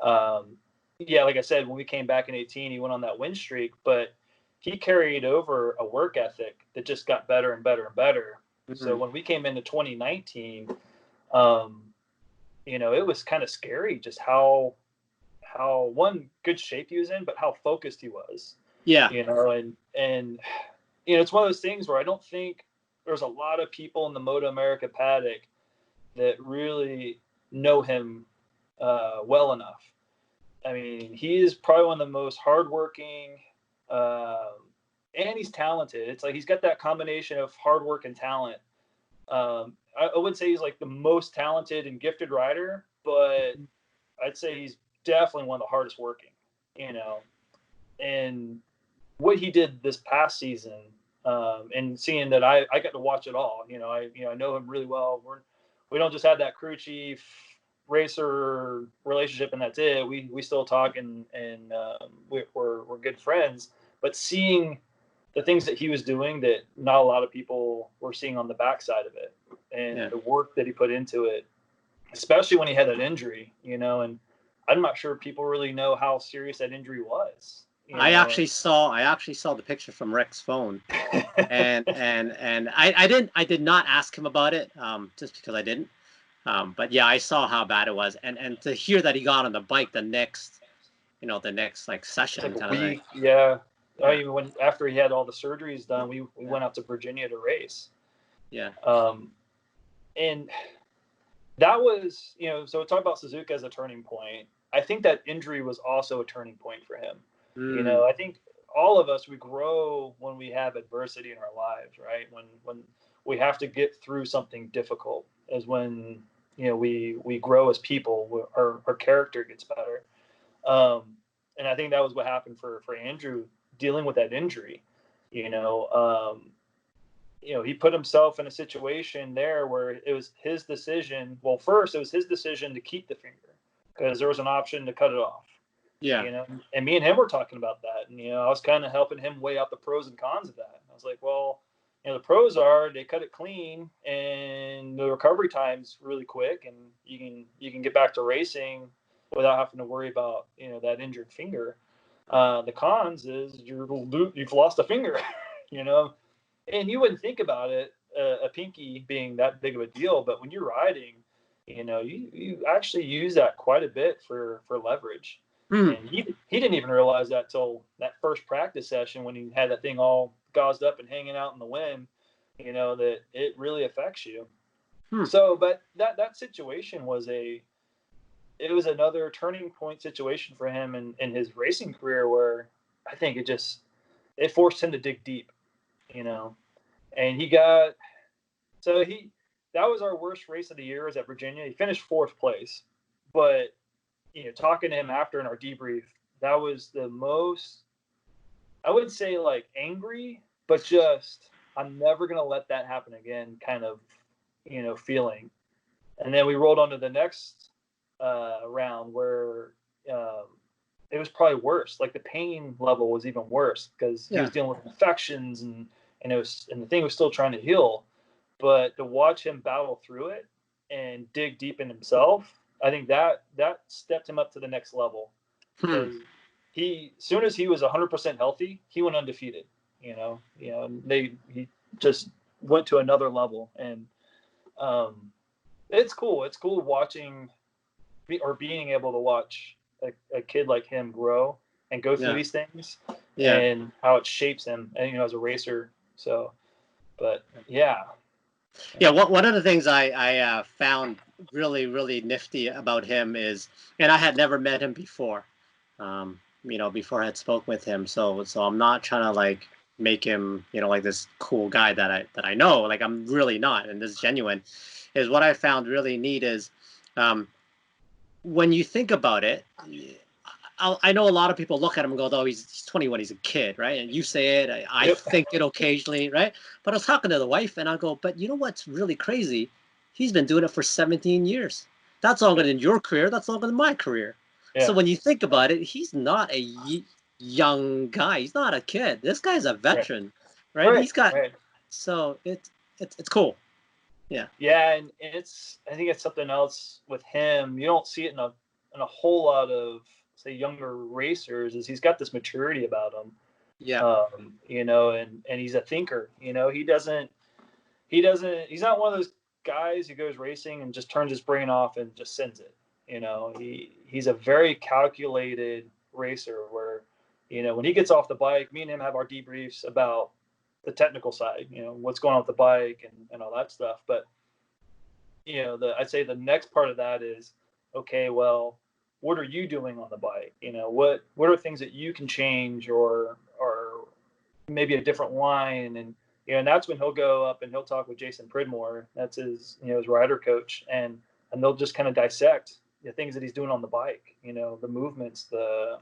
Yeah, like I said, when we came back in 18, he went on that win streak, but he carried over a work ethic that just got better and better and better. So when we came into 2019, it was kind of scary just how one good shape he was in, but how focused he was. Yeah. And it's one of those things where I don't think there's a lot of people in the MotoAmerica paddock that really know him well enough. I mean, he is probably one of the most hardworking, and he's talented. It's like he's got that combination of hard work and talent. I wouldn't say he's like the most talented and gifted rider, but I'd say he's definitely one of the hardest working, and what he did this past season, and seeing that I got to watch it all, I know him really well. We don't just have that crew chief racer relationship and that's it. We still talk and we're good friends, but seeing the things that he was doing that not a lot of people were seeing on the backside of it, and the work that he put into it, especially when he had that injury, and I'm not sure people really know how serious that injury was. I actually saw the picture from Rick's phone, and I did not ask him about it, just because I didn't. But yeah, I saw how bad it was, and to hear that he got on the bike the next like session, like a week, yeah. I mean, after he had all the surgeries done, we went out to Virginia to race. Yeah. And that was, so talk about Suzuka as a turning point. I think that injury was also a turning point for him. Mm. I think all of us, we grow when we have adversity in our lives, right? When we have to get through something difficult is when we grow as people. Our character gets better. And I think that was what happened for Andrew dealing with that injury. You know, he put himself in a situation there where it was his decision. Well, first it was his decision to keep the finger because there was an option to cut it off. Yeah. And me and him were talking about that, and I was kind of helping him weigh out the pros and cons of that. I was like, well, the pros are they cut it clean and the recovery time's really quick, and you can get back to racing without having to worry about that injured finger. The cons is you've lost a finger, you know, and you wouldn't think about it, a pinky being that big of a deal, but when you're riding, you actually use that quite a bit for leverage. Mm. And he didn't even realize that till that first practice session when he had that thing all gauzed up and hanging out in the wind, that it really affects you. So, but that situation it was another turning point situation for him in his racing career where I think it forced him to dig deep, and that was our worst race of the year is at Virginia. He finished fourth place, but talking to him after in our debrief, that was the most, I wouldn't say like angry, but just I'm never gonna let that happen again kind of feeling. And then we rolled on to the next round where it was probably worse. Like the pain level was even worse because he was dealing with infections and the thing was still trying to heal. But to watch him battle through it and dig deep in himself, I think that stepped him up to the next level because as soon as he was 100% healthy, he went undefeated. He just went to another level, and it's cool. It's cool watching or being able to watch a kid like him grow and go through these things and how it shapes him, and as a racer. So, but yeah. Yeah, one of the things I found really, really nifty about him is, and I had never met him before, before I had spoke with him. So I'm not trying to like make him, like this cool guy that I know. Like I'm really not, and this is genuine. Is what I found really neat is, when you think about it, I know a lot of people look at him and go, "Oh, he's 21, he's a kid," right? And you say it, I think it occasionally, right? But I was talking to the wife, and I go, "But you know what's really crazy? He's been doing it for 17 years. That's longer than your career. That's longer than my career." Yeah. So when you think about it, he's not a young guy. He's not a kid. This guy's a veteran, right? He's got so it's cool. Yeah. Yeah, and I think it's something else with him. You don't see it in a whole lot of say younger racers. Is he's got this maturity about him. Yeah. And he's a thinker. He's not one of those guys who goes racing and just turns his brain off and just sends it. He's a very calculated racer where, when he gets off the bike, me and him have our debriefs about the technical side, what's going on with the bike and all that stuff. But, I'd say the next part of that is, okay, well, what are you doing on the bike? What are things that you can change or maybe a different line? And that's when he'll go up and he'll talk with Jason Pridmore. That's his rider coach. And they'll just kind of dissect the things that he's doing on the bike, the movements, the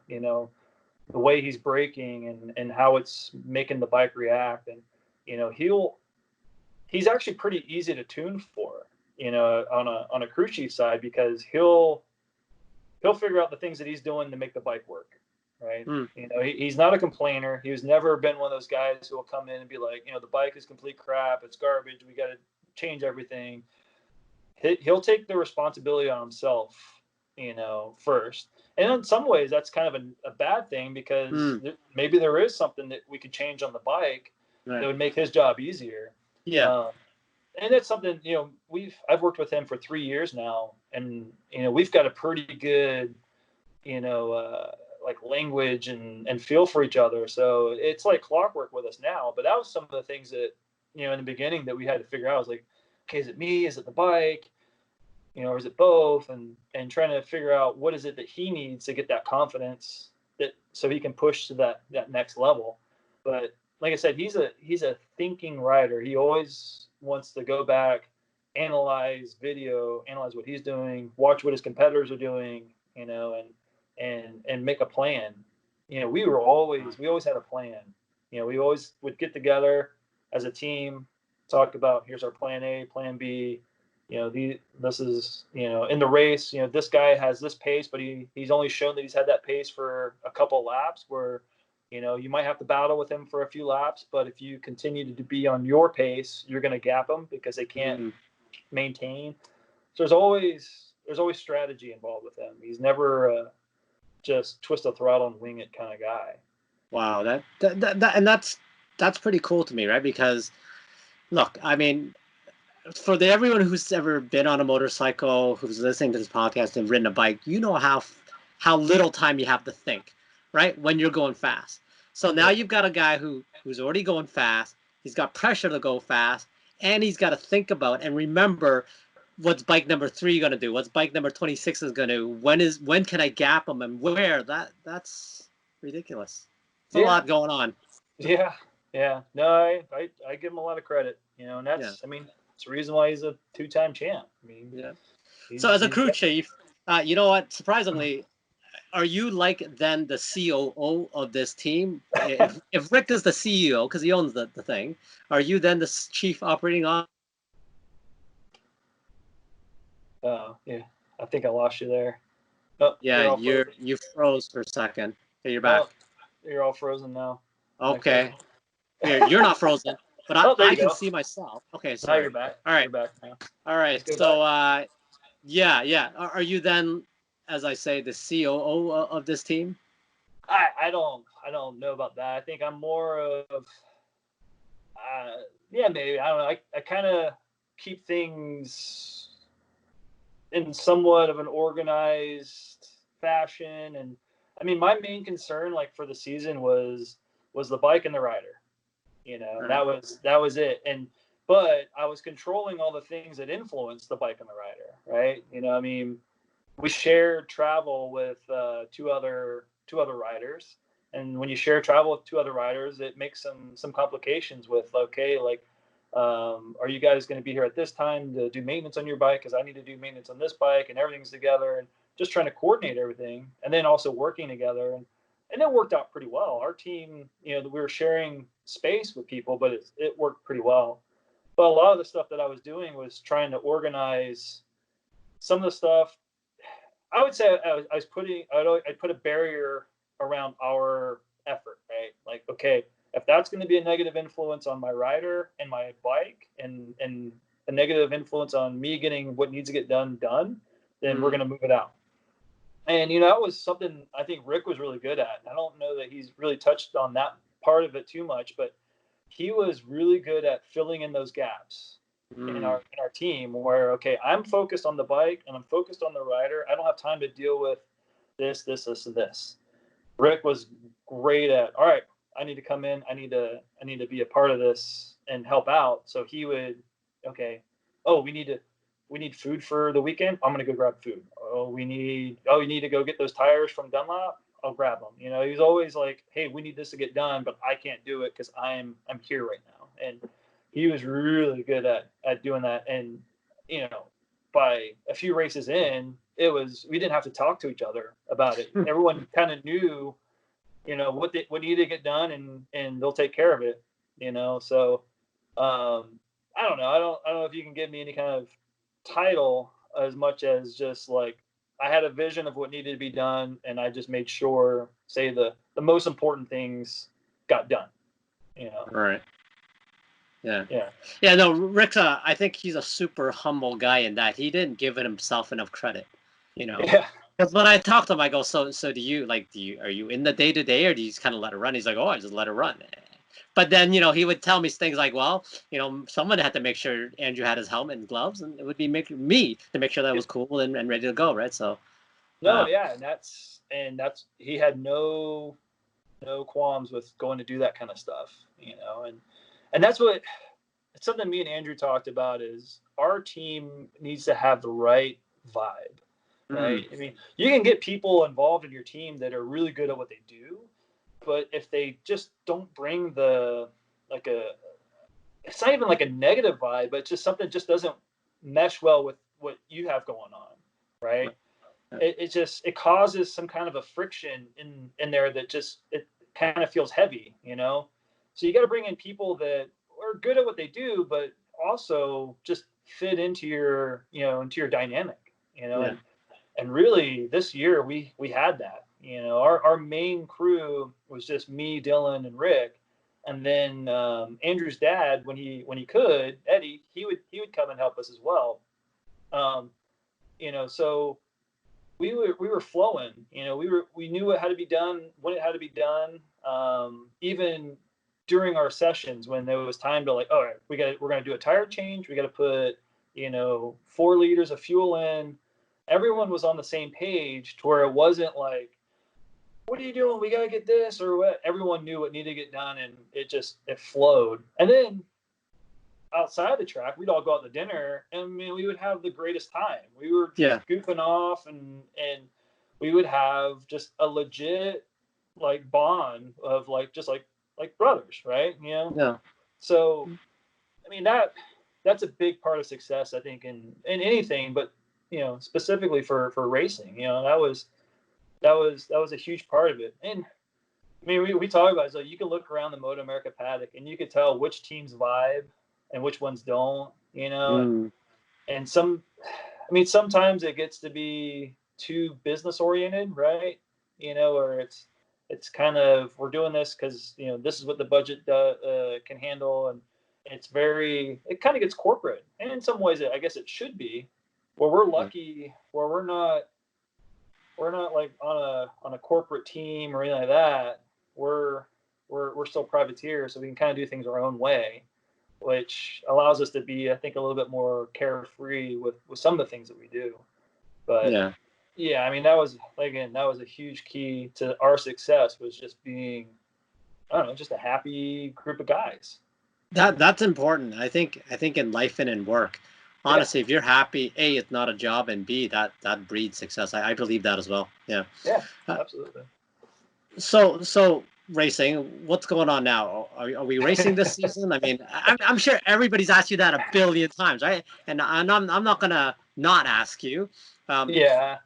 way he's braking and how it's making the bike react. And, he's actually pretty easy to tune for, on a crew chief side, because he'll figure out the things that he's doing to make the bike work. Right. He's not a complainer. He's never been one of those guys who will come in and be like, the bike is complete crap. It's garbage. We got to change everything. He'll take the responsibility on himself, first. And in some ways that's kind of a bad thing because maybe there is something that we could change on the bike that would make his job easier. Yeah. And that's something, I've worked with him for 3 years now, and, we've got a pretty good, like language and feel for each other. So it's like clockwork with us now. But that was some of the things that, in the beginning that we had to figure out. I was like, okay, is it me? Is it the bike? or is it both? And trying to figure out what is it that he needs to get that confidence so he can push to that next level. But like I said, he's a thinking rider. He always wants to go back, analyze video, analyze what he's doing, watch what his competitors are doing, and make a plan. We always had a plan. We always would get together as a team, talk about here's our plan A, plan B. This is in the race. This guy has this pace, but he's only shown that he's had that pace for a couple laps. Where you might have to battle with him for a few laps, but if you continue to be on your pace, you're going to gap them because they can't maintain. So there's always strategy involved with him. He's never just twist the throttle and wing it kind of guy. Wow, and that's pretty cool to me, right? Because look, I mean, for everyone who's ever been on a motorcycle, who's listening to this podcast and ridden a bike, you know how little time you have to think, right? When you're going fast. So now you've got a guy who's already going fast. He's got pressure to go fast, and he's got to think about and remember what's bike number 3 going to do, what's bike number 26 is going to do, when can I gap him and where. That's ridiculous. It's a lot going on. Yeah. No, I give him a lot of credit, and that's it's the reason why he's a 2-time champ. I mean, So as a crew chief, you know what? Surprisingly, are you like then the COO of this team? If Rick is the CEO because he owns the thing, are you then the chief operating officer? Oh, yeah. I think I lost you there. Oh, yeah, you froze for a second. Okay, you're back. Oh, you're all frozen now. Okay. You're not frozen, but I can see myself. Okay, sorry. Now you're back. All right. You're back now. All right. So, yeah. Are you then, as I say, the COO of this team? I don't know about that. I think I'm more of, maybe. I don't know. I kind of keep things in somewhat of an organized fashion. And I mean, my main concern, like for the season, was the bike and the rider. That was it. But I was controlling all the things that influenced the bike and the rider, right? I mean, we shared travel with two other riders, and when you share travel with 2 other riders, it makes some complications with are you guys going to be here at this time to do maintenance on your bike? Because I need to do maintenance on this bike, and everything's together, and just trying to coordinate everything, and then also working together, and it worked out pretty well. Our team, we were sharing space with people, but it worked pretty well. But a lot of the stuff that I was doing was trying to organize some of the stuff. I would say I'd put a barrier around our effort, right? Like, okay, if that's going to be a negative influence on my rider and my bike, and a negative influence on me getting what needs to get done, then we're going to move it out. And that was something I think Rick was really good at. I don't know that he's really touched on that part of it too much, but he was really good at filling in those gaps in our team where, okay, I'm focused on the bike and I'm focused on the rider. I don't have time to deal with this, and this. Rick was great at, all right, I need to come in. I need to be a part of this and help out. So he would, okay, we need food for the weekend. I'm going to go grab food. You need to go get those tires from Dunlop. I'll grab them. He's always like, hey, we need this to get done, but I can't do it because I'm here right now. And he was really good at doing that. And, by a few races in, we didn't have to talk to each other about it. Everyone kind of knew, what needed to get done, and they'll take care of it, So, I don't know. I don't know if you can give me any kind of title as much as just like I had a vision of what needed to be done, and I just made sure, say the most important things got done. Right. Yeah. No, Rick. I think he's a super humble guy in that he didn't give himself enough credit. Yeah. Because when I talked to him, I go, so do you are you in the day to day, or do you just kind of let it run? He's like, I just let it run. But then, he would tell me things like, well, someone had to make sure Andrew had his helmet and gloves, and it would be me to make sure that was cool and ready to go, right? So. No, yeah, and that's he had no qualms with going to do that kind of stuff, and that's it's something me and Andrew talked about is our team needs to have the right vibe, right? Mm. I mean, you can get people involved in your team that are really good at what they do, but if they just don't bring the like a, it's not even like a negative vibe, but just something just doesn't mesh well with what you have going on, right? It just it causes some kind of a friction in there that just it kind of feels heavy, you know. So you got to bring in people that are good at what they do, but also just fit into your into your dynamic, you know. Yeah. And really this year we had that, you know. Our main crew was just me, Dylan, and Rick, and then Andrew's dad when he could, Eddie, he would come and help us as well. um, so we were flowing. You know, we knew what had to be done when it had to be done. Even during our sessions when there was time to like, all right, we're gonna do a tire change. We got to put 4 liters of fuel in. Everyone was on the same page to where it wasn't like, what are you doing? We gotta get this or what. Everyone knew what needed to get done, and it flowed. And then outside the track, we'd all go out to dinner, and I mean, we would have the greatest time. We were Yeah. just goofing off, and we would have just a legit like bond of like just like brothers, right? You know. Yeah. So I mean that's a big part of success, I think, in anything, but specifically for racing. You know, that was a huge part of it. And I mean, we talk about it, so you can look around the MotoAmerica paddock and you can tell which teams vibe and which ones don't, Mm. and I mean, sometimes it gets to be too business oriented, right? Or it's kind of, we're doing this because, this is what the budget can handle. And it kind of gets corporate. And in some ways, I guess it should be, where we're lucky, where we're not like on a corporate team or anything like that. We're still privateers, so we can kind of do things our own way, which allows us to be, I think, a little bit more carefree with some of the things that we do. But Yeah. yeah, I mean, that was a huge key to our success, was just being, I don't know, just a happy group of guys. That's important. I think in life and in work, Yeah, honestly, if you're happy, A, it's not a job, and B, that breeds success. I believe that as well. Yeah. yeah, Uh, absolutely. so racing, what's going on now? Are we racing this season? I mean, I'm sure everybody's asked you that a billion times, right? And I'm not gonna not ask you. Yeah.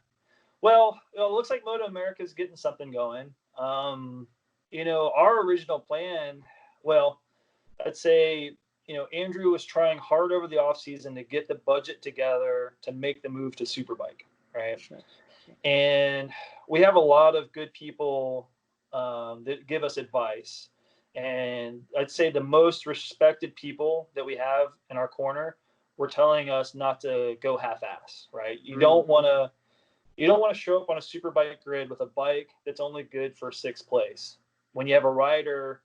Well, it looks like MotoAmerica is getting something going. Our original plan, well, I'd say, Andrew was trying hard over the offseason to get the budget together to make the move to Superbike, right? Sure. And we have a lot of good people that give us advice. And I'd say the most respected people that we have in our corner were telling us not to go half-ass, right? You don't want to show up on a Superbike grid with a bike that's only good for sixth place when you have a rider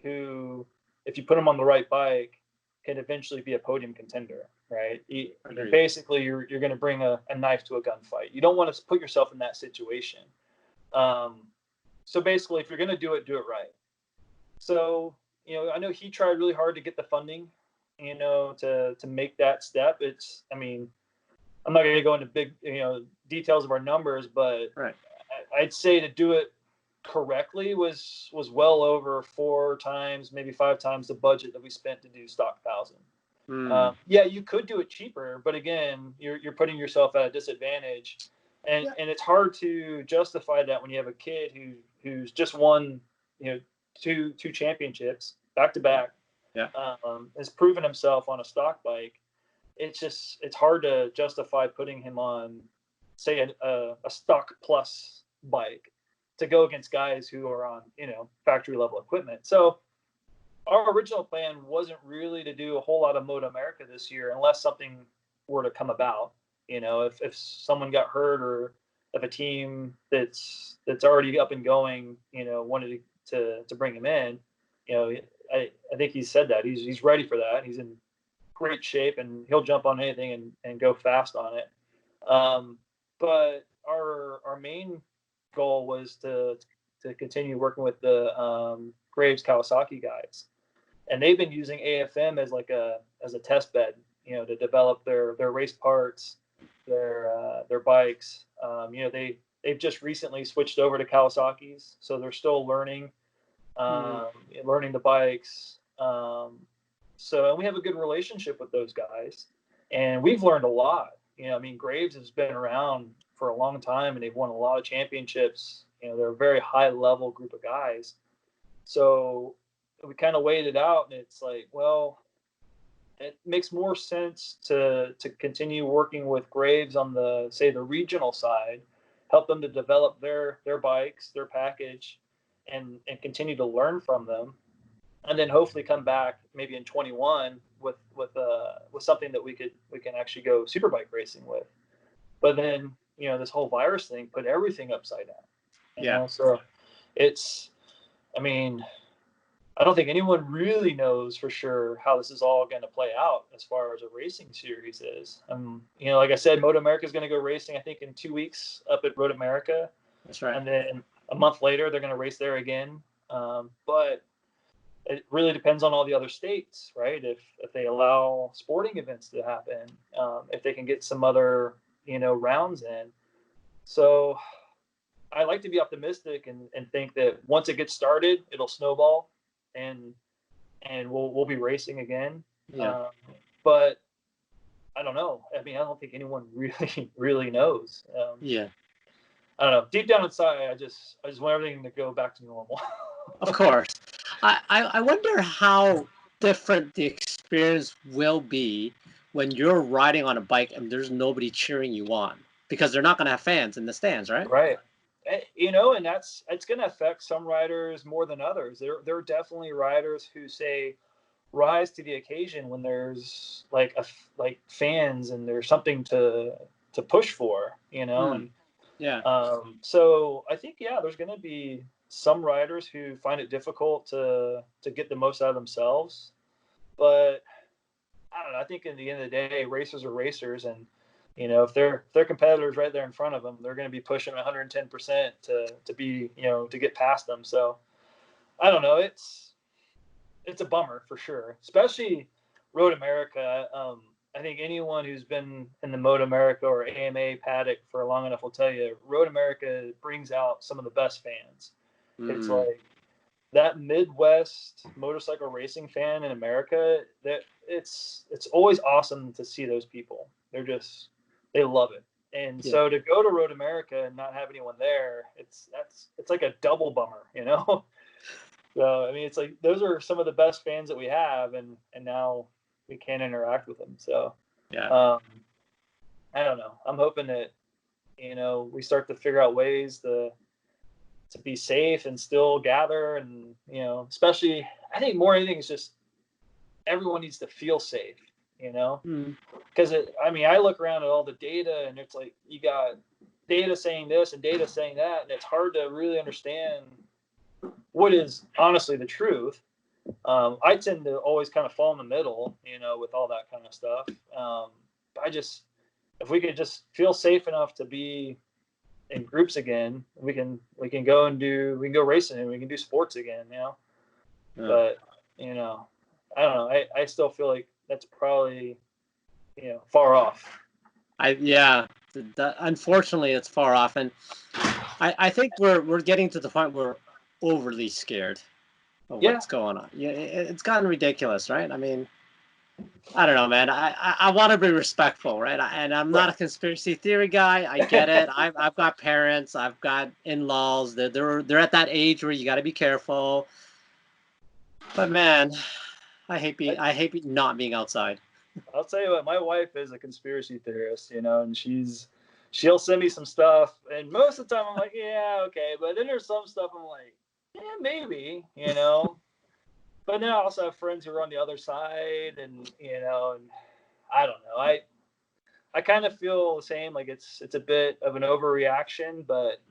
who, if you put him on the right bike, can eventually be a podium contender, right? Agreed. Basically, you're going to bring a knife to a gunfight. You don't want to put yourself in that situation. So basically, if you're going to do it right. So, I know he tried really hard to get the funding, to make that step. I mean, I'm not going to go into big, details of our numbers, but Right. I'd say to do it correctly was well over 4 times, maybe 5 times the budget that we spent to do stock 1,000. Mm. Yeah, you could do it cheaper, but again, you're putting yourself at a disadvantage, and Yeah. and it's hard to justify that when you have a kid who's just won, two championships back to back, Yeah. has proven himself on a stock bike. It's hard to justify putting him on, say, a stock plus bike to go against guys who are on factory level equipment. So our original plan wasn't really to do a whole lot of MotoAmerica this year unless something were to come about. If someone got hurt, or if a team that's already up and going, wanted to bring him in. I think he said that he's ready for that. He's in great shape, and he'll jump on anything and go fast on it. But our main goal was to continue working with the Graves Kawasaki guys, and they've been using AFM as a test bed, to develop their race parts, their bikes. They've just recently switched over to Kawasaki's, so they're still Mm. learning the bikes. So and we have a good relationship with those guys, and we've learned a lot. I mean, Graves has been around for a long time, and they've won a lot of championships. They're a very high level group of guys. So we kind of weighed it out, and it's like, well, it makes more sense to continue working with Graves on the regional side, help them to develop their bikes, their package, and continue to learn from them, and then hopefully come back maybe in 21 with something that we can actually go superbike racing with. But then this whole virus thing put everything upside down. Yeah. So it's, I mean, I don't think anyone really knows for sure how this is all going to play out as far as a racing series is. Like I said, MotoAmerica is going to go racing, I think, in 2 weeks up at Road America. That's right. And then a month later, they're going to race there again. But it really depends on all the other states, right? If they allow sporting events to happen, if they can get some other, rounds in. So I like to be optimistic and think that once it gets started, it'll snowball, and we'll be racing again. Yeah. But I don't know. I mean, I don't think anyone really knows. Yeah. I don't know. Deep down inside, I just want everything to go back to normal. Of course. I wonder how different the experience will be when you're riding on a bike and there's nobody cheering you on, because they're not going to have fans in the stands, right? Right. And it's going to affect some riders more than others. There are definitely riders who say rise to the occasion when there's like fans and there's something to push for, and Yeah. so I think there's going to be some riders who find it difficult to get the most out of themselves, but I don't know. I think in the end of the day, racers are racers, and if their competitors right there in front of them, they're going to be pushing 110% to be to get past them. So I don't know. It's a bummer for sure, especially Road America. I think anyone who's been in the MotoAmerica or AMA paddock for long enough will tell you Road America brings out some of the best fans. It's like that Midwest motorcycle racing fan in America. That it's always awesome to see those people. They love it. And Yeah. so to go to Road America and not have anyone there, it's like a double bummer. So I mean, it's like those are some of the best fans that we have, and now we can't interact with them. So Yeah. I don't know. I'm hoping that we start to figure out ways to be safe and still gather, and especially I think more than anything is just everyone needs to feel safe. Because I look around at all the data, and it's like you got data saying this and data saying that, and it's hard to really understand what is honestly the truth. I tend to always kind of fall in the middle, with all that kind of stuff. If we could just feel safe enough to be in groups again, we can go racing and we can do sports again, Yeah. But I don't know. I still feel like that's probably far off. Unfortunately, it's far off, and I think we're getting to the point where we're overly scared of what's going on. Yeah, it's gotten ridiculous, right? I mean, I don't know, man. I want to be respectful, right? And I'm not a conspiracy theory guy. I get it. I've got parents. I've got in-laws. They're at that age where you got to be careful. But man, I hate not being outside. I'll tell you what, my wife is a conspiracy theorist, and she'll send me some stuff, and most of the time I'm like, yeah, okay, but then there's some stuff I'm like, yeah, maybe, but then I also have friends who are on the other side, and and I don't know, I kind of feel the same, like it's a bit of an overreaction, but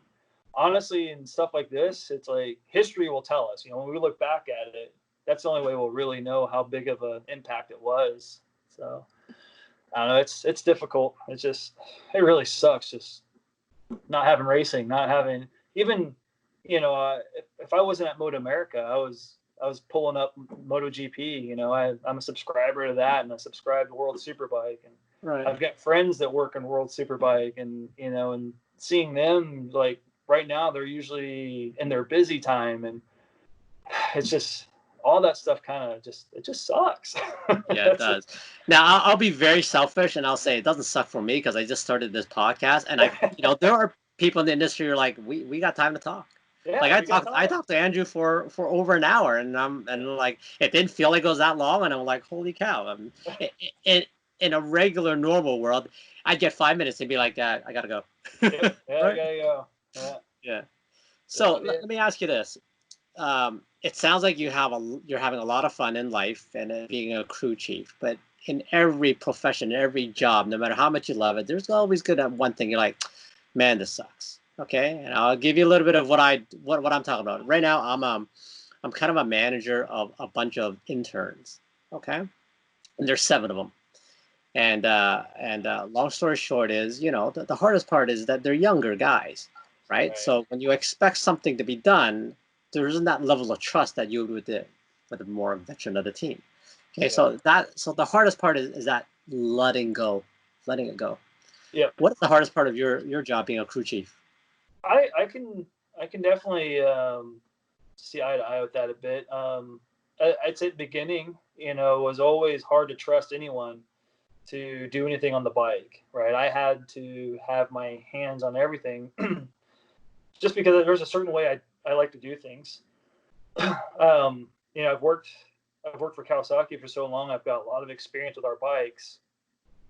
honestly, in stuff like this, it's like history will tell us, when we look back at it, that's the only way we'll really know how big of an impact it was. So I don't know. It's difficult. It really sucks. Just not having racing, not having even, if I wasn't at MotoAmerica, I was pulling up MotoGP. I'm a subscriber to that, and I subscribe to World Superbike, and Right. I've got friends that work in World Superbike, and and seeing them, like, right now they're usually in their busy time, and it's just all that stuff kind of just sucks. Yeah, it does. Now, I'll be very selfish and I'll say it doesn't suck for me because I just started this podcast, and there are people in the industry who are like, we got time to talk. Like Yeah, we got I time. talked to Andrew for over an hour, and like it didn't feel like it was that long, and I'm like, holy cow! In a regular normal world, I'd get 5 minutes and be like, I gotta go. Yep. Yeah, I Right? gotta go. Yeah. Yeah. So So let me ask you this. It sounds like you're having a lot of fun in life and being a crew chief, but in every profession, every job, no matter how much you love it, there's always good at one thing. You're like, man, this sucks. Okay, and I'll give you a little bit of what I'm talking about. Right now, I'm kind of a manager of a bunch of interns. Okay, and there's 7 of them. And long story short is, the hardest part is that they're younger guys, right? right. So when you expect something to be done, there isn't that level of trust that you would with a more veteran of the team. Okay, Yep. so the hardest part is that letting it go. Yep. What is the hardest part of your job being a crew chief? I can definitely see eye to eye with that a bit. I'd say the beginning, was always hard to trust anyone to do anything on the bike, right? I had to have my hands on everything just because there's a certain way I like to do things. I've worked for Kawasaki for so long. I've got a lot of experience with our bikes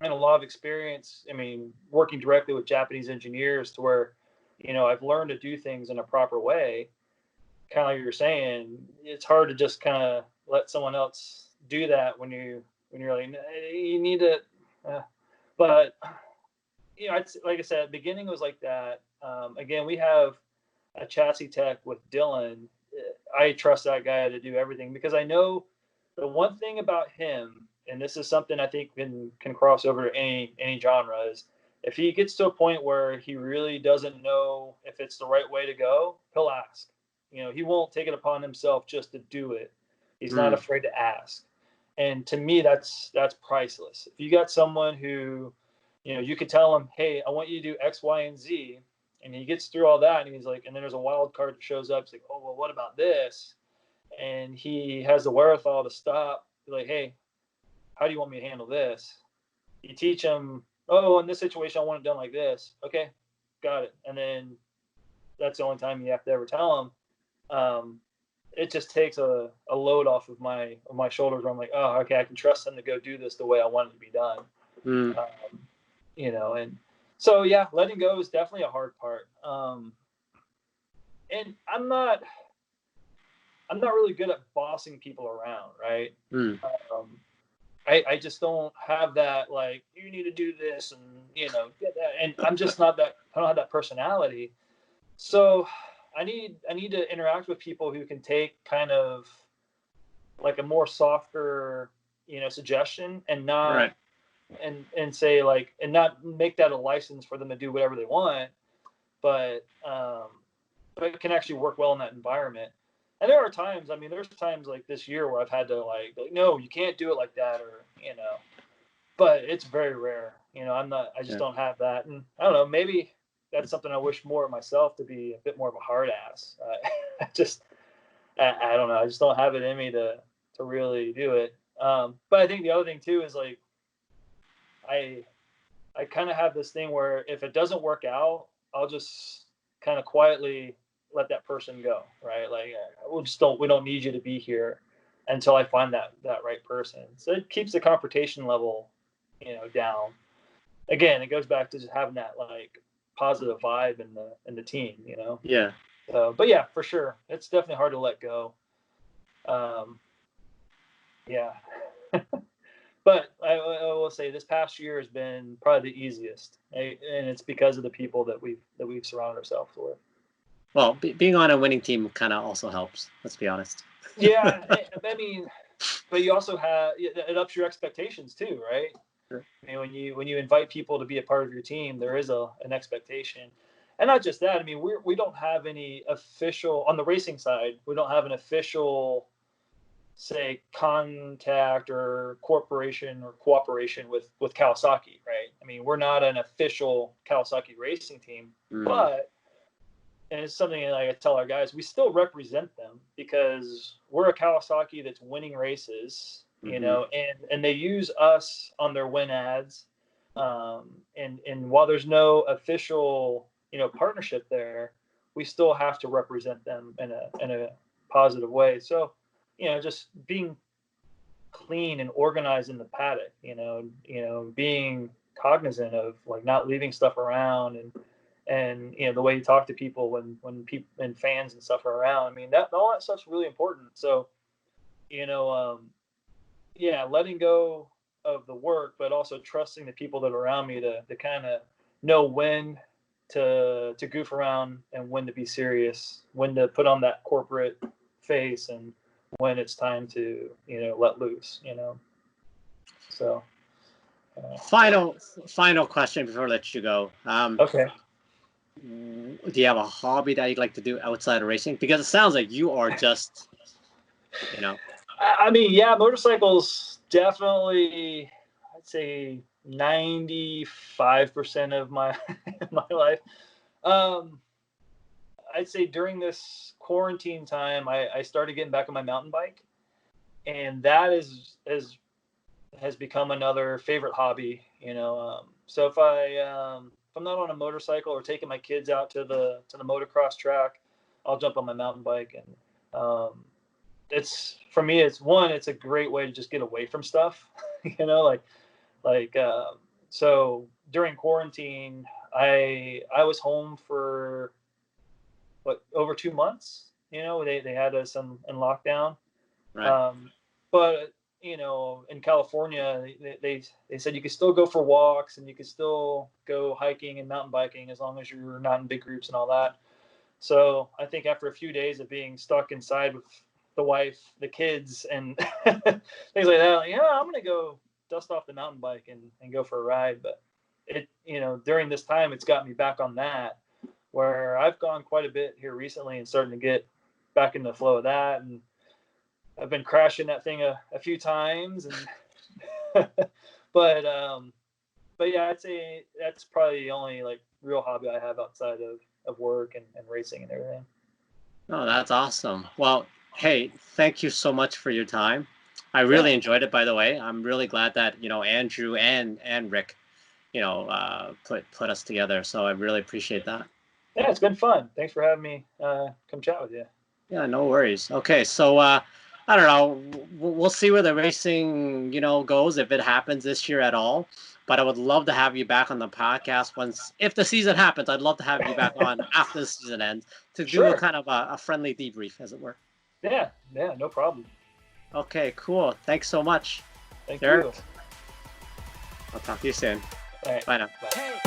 and a lot of experience. I mean, working directly with Japanese engineers to where, I've learned to do things in a proper way. Kind of like you're saying, it's hard to just kind of let someone else do that when you're like, you need to. Uh, but like I said, beginning was like that. Again, we have a chassis tech with Dylan. I trust that guy to do everything because I know the one thing about him, and this is something I think can cross over to any genre, is if he gets to a point where he really doesn't know if it's the right way to go, he'll ask. He won't take it upon himself just to do it. He's not Mm, afraid to ask. And to me, that's priceless. If you got someone who, you could tell him, hey, I want you to do X, Y, and Z, and he gets through all that, and he's like, and then there's a wild card that shows up. He's like, oh well, what about this? And he has the wherewithal to stop, be like, hey, how do you want me to handle this? You teach him, oh, in this situation, I want it done like this. Okay, got it. And then that's the only time you have to ever tell him. It just takes a load off of my shoulders where I'm like, oh, okay, I can trust him to go do this the way I want it to be done. mm, And so yeah, letting go is definitely a hard part. And I'm not really good at bossing people around, right? mm. Um, I just don't have that, like, you need to do this and get that, and I'm just not that. I don't have that personality. So I need to interact with people who can take kind of like a more softer suggestion and not Right. and say, like, and not make that a license for them to do whatever they want, but it can actually work well in that environment. And there are times, I mean, there's times like this year where I've had to like, no, you can't do it like that, or but it's very rare. I just Yeah. don't have that, and I don't know, maybe that's something I wish more of myself, to be a bit more of a hard ass. I don't know, I just don't have it in me to really do it. But I think the other thing too is like I I kind of have this thing where if it doesn't work out, I'll just kind of quietly let that person go, right? Like, we don't need you to be here until I find that right person. So it keeps the confrontation level, down. Again, it goes back to just having that, like, positive vibe in the team. Yeah. So, but yeah, for sure, it's definitely hard to let go. Um, yeah. But I will say this past year has been probably the easiest, and it's because of the people that we've surrounded ourselves with. Well, being on a winning team kind of also helps. Let's be honest. Yeah, I mean, but you also have, it ups your expectations too, right? Sure. I mean, when you invite people to be a part of your team, there is an expectation, and not just that. I mean, we don't have any official, on the racing side. We don't have an official say, contact or cooperation or cooperation with Kawasaki, right? I mean, we're not an official Kawasaki racing team, but, and it's something that I tell our guys, we still represent them because we're a Kawasaki that's winning races, you know, and they use us on their win ads. And while there's no official, you know, partnership there, we still have to represent them in a positive way. So, you know, just being clean and organized in the paddock, you know, being cognizant of like not leaving stuff around, and you know, the way you talk to people when people and fans and stuff are around. I mean, that all that stuff's really important. So, you know, yeah, letting go of the work, but also trusting the people that are around me to kind of know when to goof around and when to be serious, when to put on that corporate face, and when it's time to, you know, let loose, you know. So final question before I let you go. Okay. Do you have a hobby that you'd like to do outside of racing? Because it sounds like you are just, you know. I mean, yeah, motorcycles definitely, I'd say 95% of my my life. I'd say during this quarantine time, I started getting back on my mountain bike, and that has become another favorite hobby. You know, so if I'm not on a motorcycle or taking my kids out to the motocross track, I'll jump on my mountain bike, and it's, for me, it's a great way to just get away from stuff. You know, like so during quarantine, I was home for over 2 months. You know, they had us in lockdown. Right. But you know, in California, they said you could still go for walks and you could still go hiking and mountain biking as long as you're not in big groups and all that. So I think after a few days of being stuck inside with the wife, the kids, and things like that, like, yeah, I'm gonna go dust off the mountain bike and go for a ride. But it, you know, during this time, it's got me back on that, where I've gone quite a bit here recently and starting to get back in the flow of that. And I've been crashing that thing a few times, and but yeah, I'd say that's probably the only like real hobby I have outside of work and racing and everything. Oh, that's awesome. Well, hey, thank you so much for your time. I really enjoyed it, by the way. I'm really glad that, you know, Andrew and Rick, you know, put us together. So I really appreciate that. Yeah, it's been fun. Thanks for having me come chat with you. Yeah, no worries. Okay, so I don't know. We'll see where the racing, you know, goes, if it happens this year at all. But I would love to have you back on the podcast once, if the season happens. I'd love to have you back on after the season ends to do a kind of a friendly debrief, as it were. Yeah, no problem. Okay, cool. Thanks so much. Thank Derek. you. I'll talk to you soon. All right. Bye now. Bye.